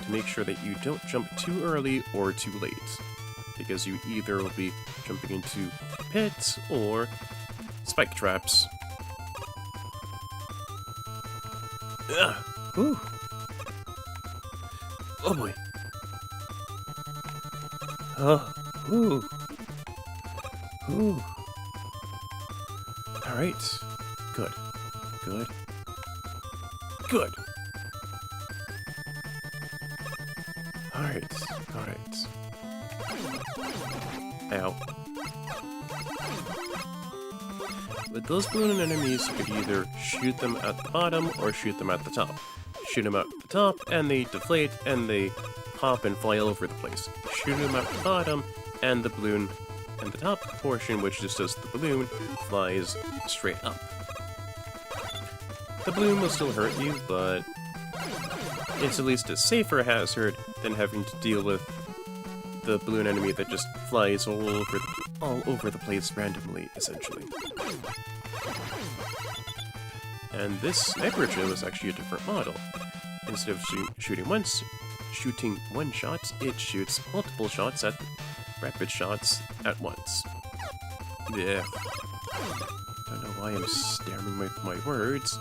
to make sure that you don't jump too early or too late. Because you either will be jumping into pits or spike traps. Ugh. Whew. Oh boy. Oh. Ooh. Ooh. Alright. Good. Good. Good. Alright. Alright. Ow. With those balloon enemies, you could either shoot them at the bottom or shoot them at the top. Shoot them at the top, and they deflate, and they pop and fly all over the place. Shoot them at the bottom, and the balloon, and the top portion, which just does the balloon, flies straight up. The balloon will still hurt you, but it's at least a safer hazard than having to deal with the balloon enemy that just flies all over the place randomly, essentially. And this Sniper Gym is actually a different model. Instead of shooting one shot, it shoots multiple shots at rapid shots at once. Yeah. Don't know why I'm stammering with my words.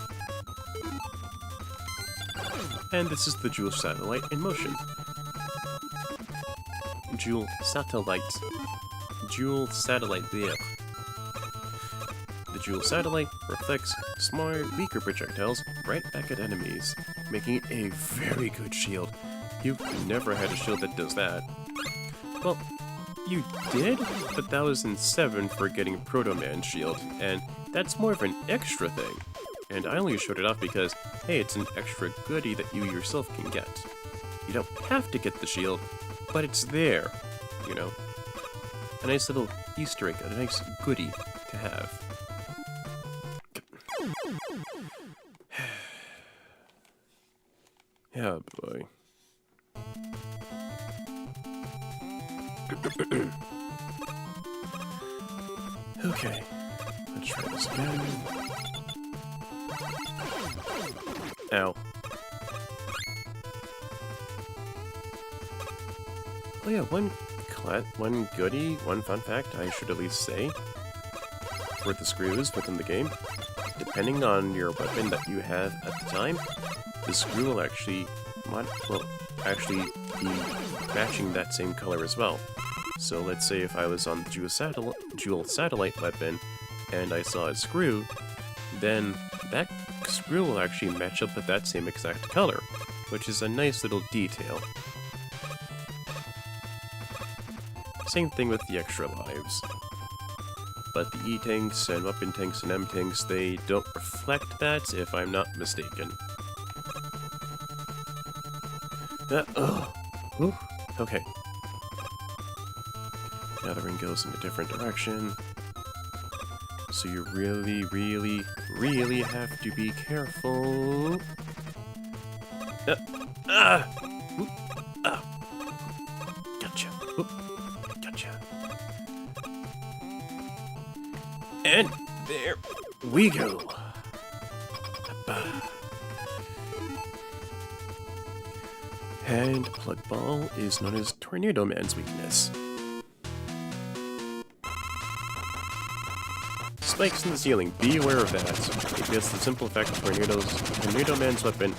And this is the Jewel Satellite in motion. Jewel Satellite, there. The Jewel Satellite reflects smaller, weaker projectiles right back at enemies, making it a very good shield. You've never had a shield that does that. Well, you did, but that was in 7 for getting Proto Man shield, and that's more of an extra thing. And I only showed it off because, hey, it's an extra goodie that you yourself can get. You don't have to get the shield, but it's there, you know? A nice little Easter egg, a nice goodie to have. Yeah, boy. Okay, let's try this again. Ow. Oh yeah, one goodie, one fun fact I should at least say for the screws within the game. Depending on your weapon that you have at the time, the screw will actually be matching that same color as well. So let's say if I was on the Jewel Satellite weapon and I saw a screw, then that screw will actually match up with that same exact color, which is a nice little detail. Same thing with the extra lives. But the E-tanks and weapon tanks and M-tanks, they don't reflect that, if I'm not mistaken. Okay. Now the ring goes in a different direction. So you really, really, really have to be careful. Gotcha. Gotcha. And there we go. And Plug Ball is known as Tornado Man's weakness. Spikes in the ceiling, be aware of that, because the simple fact that Tornado Man's weapon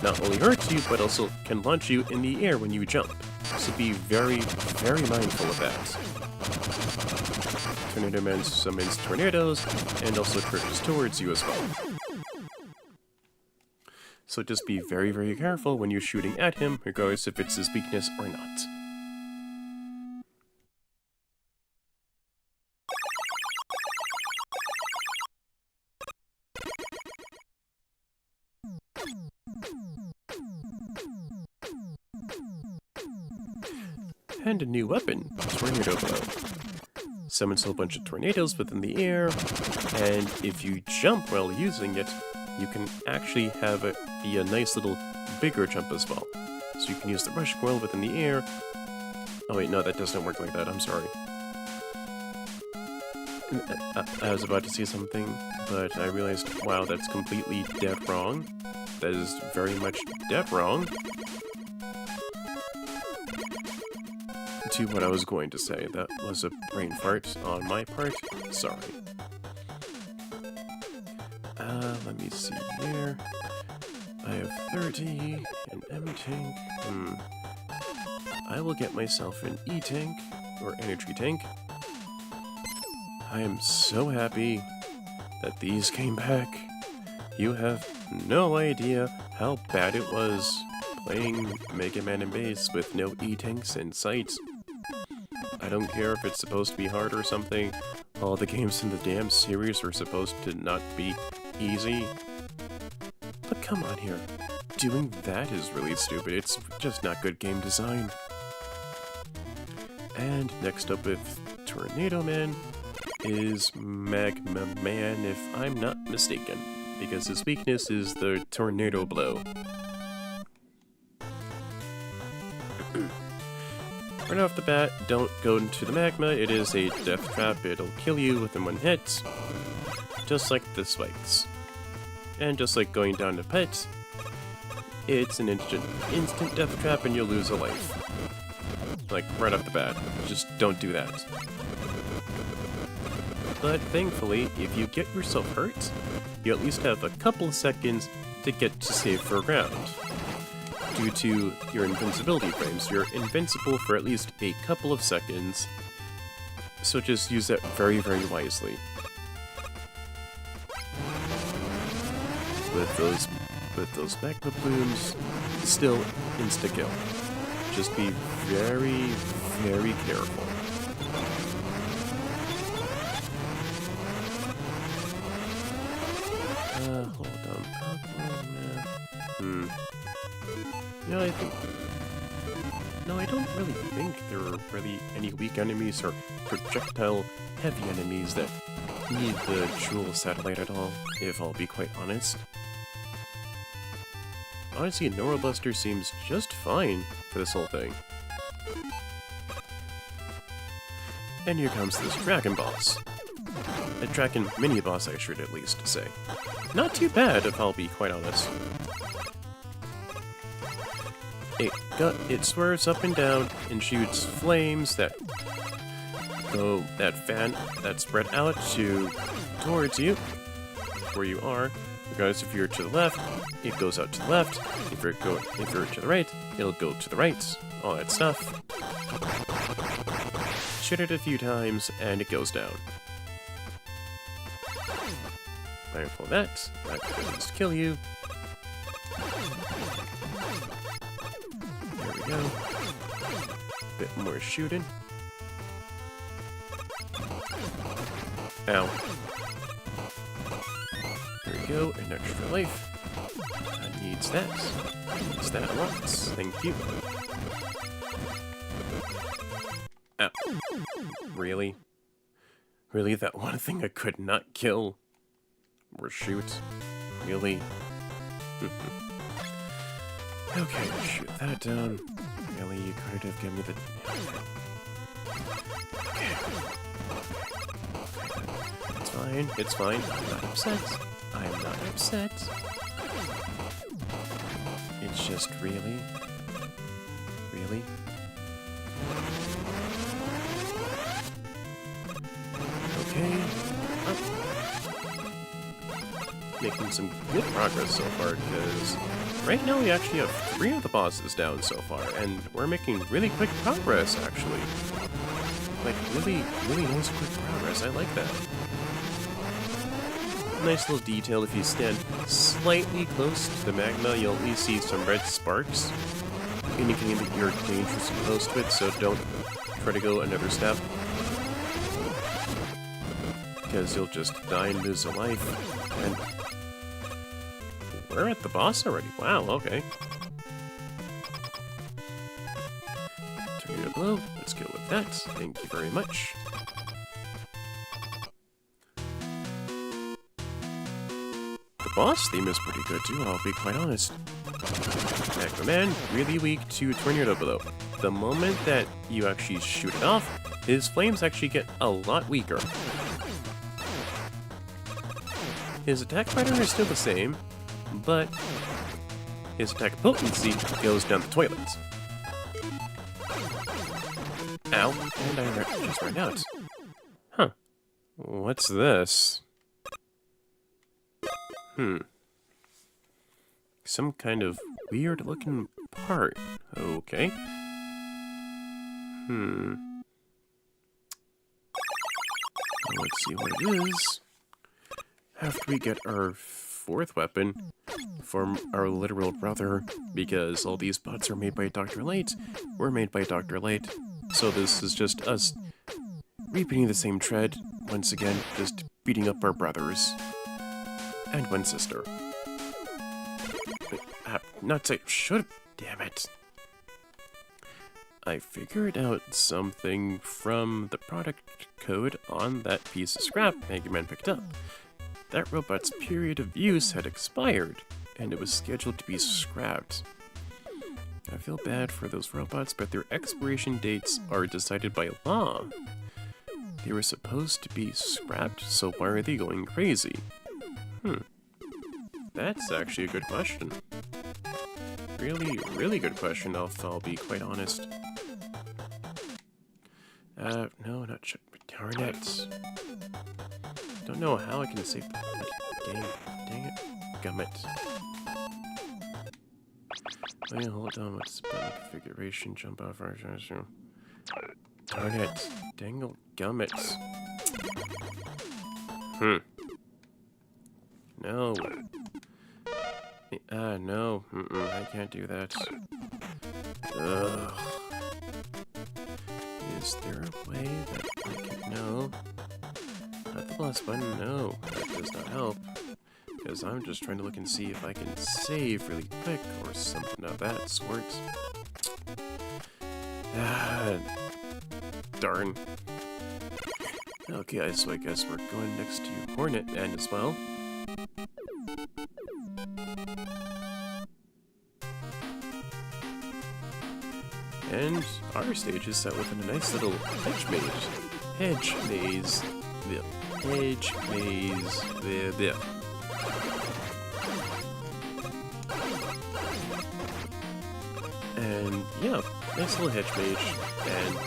not only hurts you, but also can launch you in the air when you jump. So be very, very mindful of that. Tornado Man summons tornadoes, and also triggers towards you as well. So just be very, very careful when you're shooting at him, regardless if it's his weakness or not. And a new weapon, Tornado Blow. Summons a whole bunch of tornadoes within the air, and if you jump while using it, you can actually have it be a nice little bigger jump as well. So you can use the rush coil within the air. Oh wait, no, that doesn't work like that, I'm sorry. I was about to say something, but I realized, wow, that's completely dead wrong. That is very much dead wrong to what I was going to say. That was a brain fart on my part. Sorry. Let me see here. I have 30, an M-tank. I will get myself an E-tank, or energy tank. I am so happy that these came back. You have no idea how bad it was playing Mega Man and Base with no E-tanks in sight. I don't care if it's supposed to be hard or something. All the games in the damn series are supposed to not be easy. But come on here. Doing that is really stupid. It's just not good game design. And next up with Tornado Man is Magma Man, if I'm not mistaken, because his weakness is the Tornado Blow. Right off the bat, don't go into the magma. It is a death trap. It'll kill you within one hit, just like the spikes. And just like going down to pet, it's an instant death trap and you'll lose a life. Like, right off the bat. Just don't do that. But thankfully, if you get yourself hurt, you at least have a couple of seconds to get to safer ground. Due to your invincibility frames, you're invincible for at least a couple of seconds, so just use that very, very wisely. With those magma blooms, still insta-kill. Just be very, very careful. Hold on. Yeah, I don't really think there are really any weak enemies or projectile-heavy enemies that need the Jewel Satellite at all, if I'll be quite honest. Honestly, Neurobuster seems just fine for this whole thing. And here comes this Dragon Boss. A Dragon mini-boss, I should at least say. Not too bad, if I'll be quite honest. It swerves up and down and shoots flames that go that spread out towards you, where you are. Regardless if you're to the left, it goes out to the left. If you're to the right, it'll go to the right. All that stuff. Shoot it a few times and it goes down. Mindful of that could at least kill you. There we go. Bit more shooting. Ow. There we go, an extra life. That needs that. Needs that a lot. Thank you. Ow. Really? Really, that one thing I could not kill? Or shoot? Really? Okay, shoot that down. Really, you could have given me the... Okay. It's fine, it's fine. I'm not upset. I'm not upset. It's just really... Really? Okay. Making some good progress so far, because right now we actually have 3 of the bosses down so far, and we're making really quick progress, actually. Like, really, really nice quick progress. I like that. Nice little detail. If you stand slightly close to the magma, you'll at least see some red sparks, indicating that you're dangerously close to it, so don't try to go another step, because you'll just die and lose a life. And we're at the boss already. Wow, okay. Tornado Blow. Let's go with that. Thank you very much. The boss theme is pretty good too, I'll be quite honest. Magma Man, really weak to Tornado Blow. The moment that you actually shoot it off, his flames actually get a lot weaker. His attack pattern is still the same, but his attack potency goes down the toilet. Ow, and I just ran out. Huh. What's this? Some kind of weird looking part. Okay. Let's see what it is. After we get our fourth weapon from our literal brother, because all these bots are made by Dr. Light, we're made by Dr. Light. So this is just us repeating the same tread, once again, just beating up our brothers. And one sister. Wait, not say, damn it. I figured out something from the product code on that piece of scrap Mega Man picked up. That robot's period of use had expired, and it was scheduled to be scrapped. I feel bad for those robots, but their expiration dates are decided by law. They were supposed to be scrapped, so why are they going crazy? That's actually a good question. Really, really good question, I'll be quite honest. No, not sure. Darn it. Don't know how I can save the game. Dang it. Gummit. Wait, hold on, what's the configuration? Jump off our room. Darn it. Dangle gummits. No. No. I can't do that. Ugh. Is there a way that I can... No. Not the plus button, no. That does not help. Because I'm just trying to look and see if I can save really quick or something of that sort. Darn. Okay, so I guess we're going next to Hornet Man as well. And our stage is set within a nice little hedge maze. Hedge maze. Hedge maze. And yeah, nice little hedge maze. And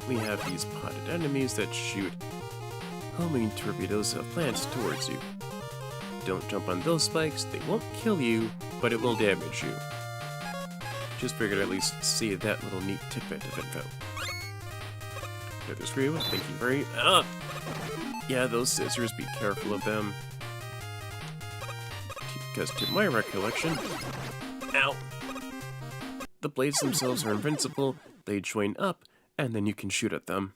we have these potted enemies that shoot homing torpedoes of plants towards you. Don't jump on those spikes, they won't kill you, but it will damage you. Just figured I'd at least see that little neat tidbit of info. There's Ryu, thank you very... Yeah, those scissors, be careful of them. Because to my recollection... Ow! The blades themselves are invincible, they join up, and then you can shoot at them.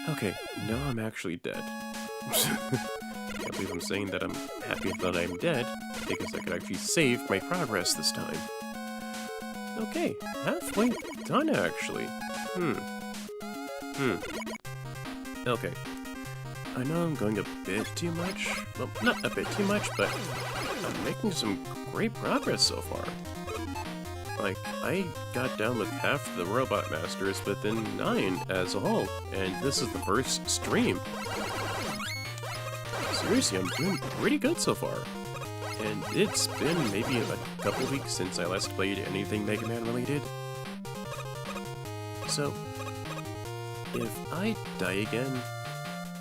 Okay, now I'm actually dead. Can't believe I'm saying that I'm happy that I'm dead, because I could actually save my progress this time. Okay, halfway done actually. Okay. I know I'm going a bit too much. Well, not a bit too much, but I'm making some great progress so far. Like, I got down with half the Robot Masters within 9 as a whole, and this is the first stream. Seriously, I'm doing pretty good so far. And it's been maybe a couple weeks since I last played anything Mega Man related. So, if I die again,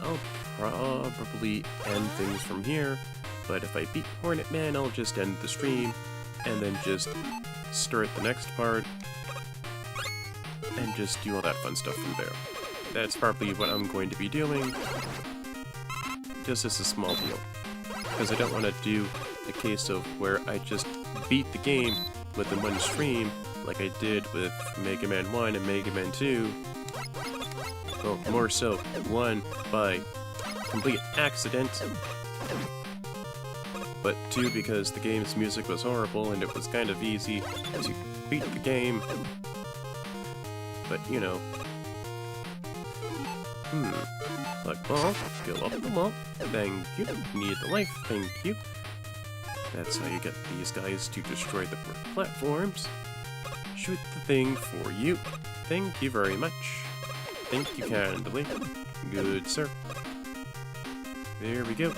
I'll probably end things from here, but if I beat Hornet Man, I'll just end the stream, and then just start the next part, and just do all that fun stuff from there. That's probably what I'm going to be doing, just as a small deal, because I don't want to do the case of where I just beat the game within one stream, like I did with Mega Man 1 and Mega Man 2. Well, more so, 1 by complete accident, but 2 because the game's music was horrible and it was kind of easy as you beat the game. But, you know. Select ball, go up the wall, thank you, need the life, thank you. That's how you get these guys to destroy the platforms. Shoot the thing for you, thank you very much. Thank you kindly. Good, sir. There we go.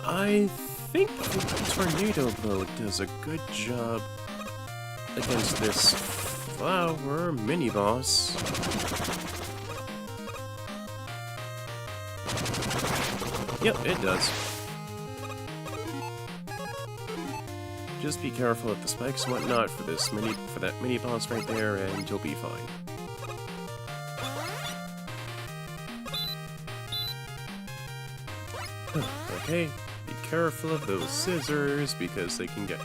I think the Tornado Blow does a good job against this flower mini-boss. Yep, it does. Just be careful of the spikes and whatnot for that mini boss right there, and you'll be fine. Okay, be careful of those scissors because they can get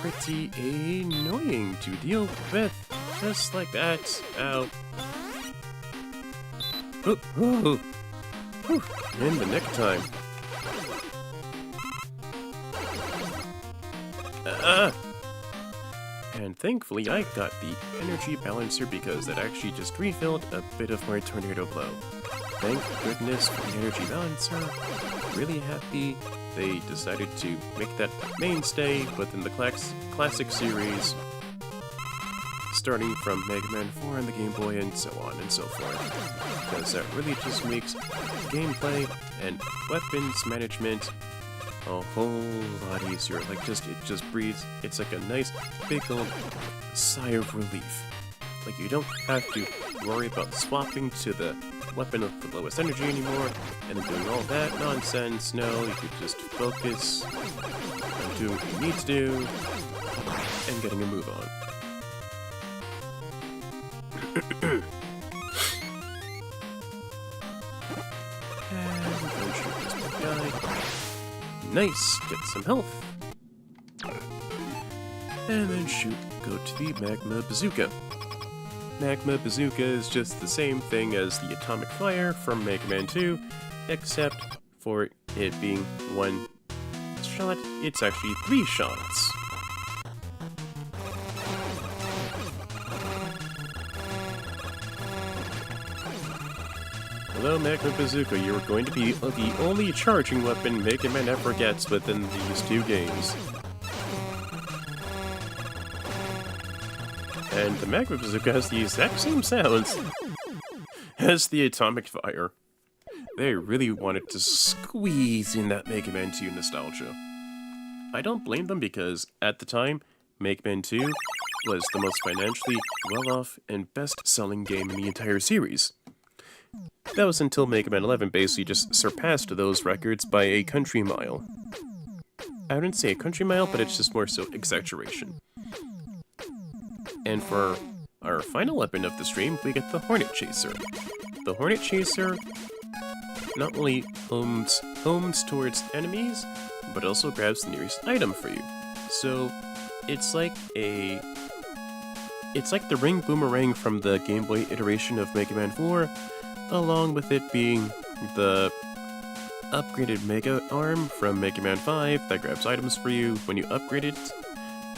pretty annoying to deal with. Just like that. Ow. Ooh, ooh. Whew, in the nick of time. And thankfully I got the energy balancer because that actually just refilled a bit of my Tornado Blow. Thank goodness for the energy balancer. Really happy they decided to make that mainstay within the classic series, starting from Mega Man 4 and the Game Boy and so on and so forth. Because that really just makes gameplay and weapons management a whole lot easier. Like, it just breathes. It's like a nice big old sigh of relief. Like, you don't have to worry about swapping to the weapon of the lowest energy anymore, and then doing all that nonsense. No, you could just focus on doing what you need to do, and getting a move on. And then shoot this big guy. Nice! Get some health. And then go to the Magma Bazooka. Magma Bazooka is just the same thing as the Atomic Fire from Mega Man 2, except for it being one shot, it's actually 3 shots. Hello, Magma Bazooka, you're going to be the only charging weapon Mega Man ever gets within these 2 games. And the Magma Bazooka has the exact same sounds as the Atomic Fire. They really wanted to squeeze in that Mega Man 2 nostalgia. I don't blame them because, at the time, Mega Man 2 was the most financially well-off and best-selling game in the entire series. That was until Mega Man 11 basically just surpassed those records by a country mile. I wouldn't say a country mile, but it's just more so exaggeration. And for our final weapon of the stream, we get the Hornet Chaser. The Hornet Chaser not only homes towards enemies, but also grabs the nearest item for you. So it's like the Ring Boomerang from the Game Boy iteration of Mega Man 4, along with it being the upgraded Mega Arm from Mega Man 5 that grabs items for you when you upgrade it.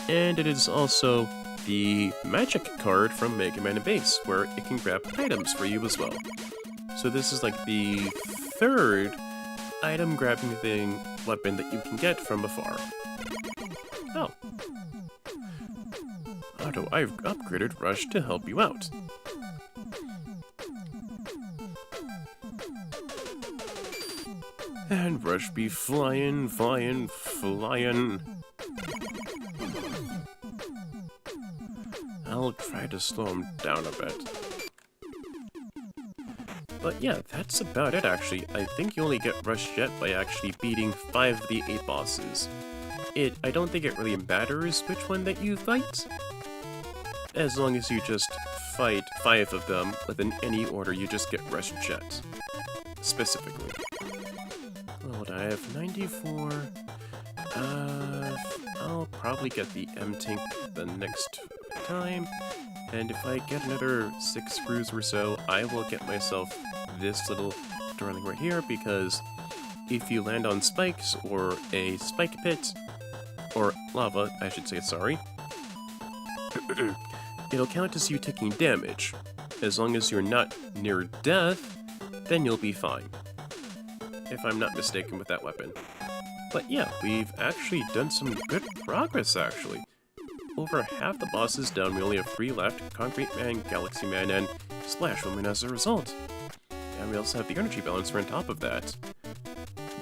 And it is also the magic card from Mega Man Base, where it can grab items for you as well. So this is like the 3rd item grabbing weapon that you can get from afar. Oh. Otto, I've upgraded Rush to help you out. And Rush be flying, flying, flying. I'll try to slow him down a bit. But yeah, that's about it actually. I think you only get Rush Jet by actually beating 5 of the 8 bosses. I don't think it really matters which one that you fight, as long as you just fight 5 of them within any order, you just get Rush Jet, specifically. Well, I have 94. I'll probably get the M-Tank the next time, and if I get another 6 screws or so, I will get myself this little darling right here, because if you land on spikes or a spike pit, or lava, I should say, sorry, it'll count as you taking damage. As long as you're not near death, then you'll be fine, if I'm not mistaken with that weapon. But yeah, we've actually done some good progress, actually. Over half the bosses done, we only have 3 left: Concrete Man, Galaxy Man, and Splash Woman as a result. And we also have the Energy Balancer on top of that.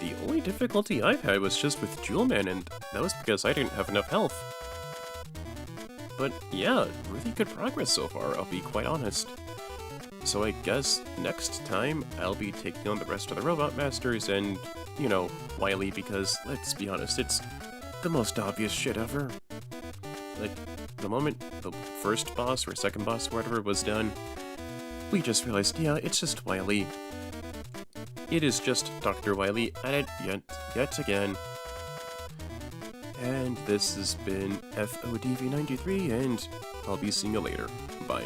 The only difficulty I've had was just with Jewel Man, and that was because I didn't have enough health. But yeah, really good progress so far, I'll be quite honest. So I guess next time I'll be taking on the rest of the Robot Masters and, you know, Wily, because let's be honest, it's the most obvious shit ever. Like, the moment the first boss or second boss or whatever was done, we just realized, yeah, it's just Wily. It is just Dr. Wily at it yet again. And this has been FODV93, and I'll be seeing you later. Bye.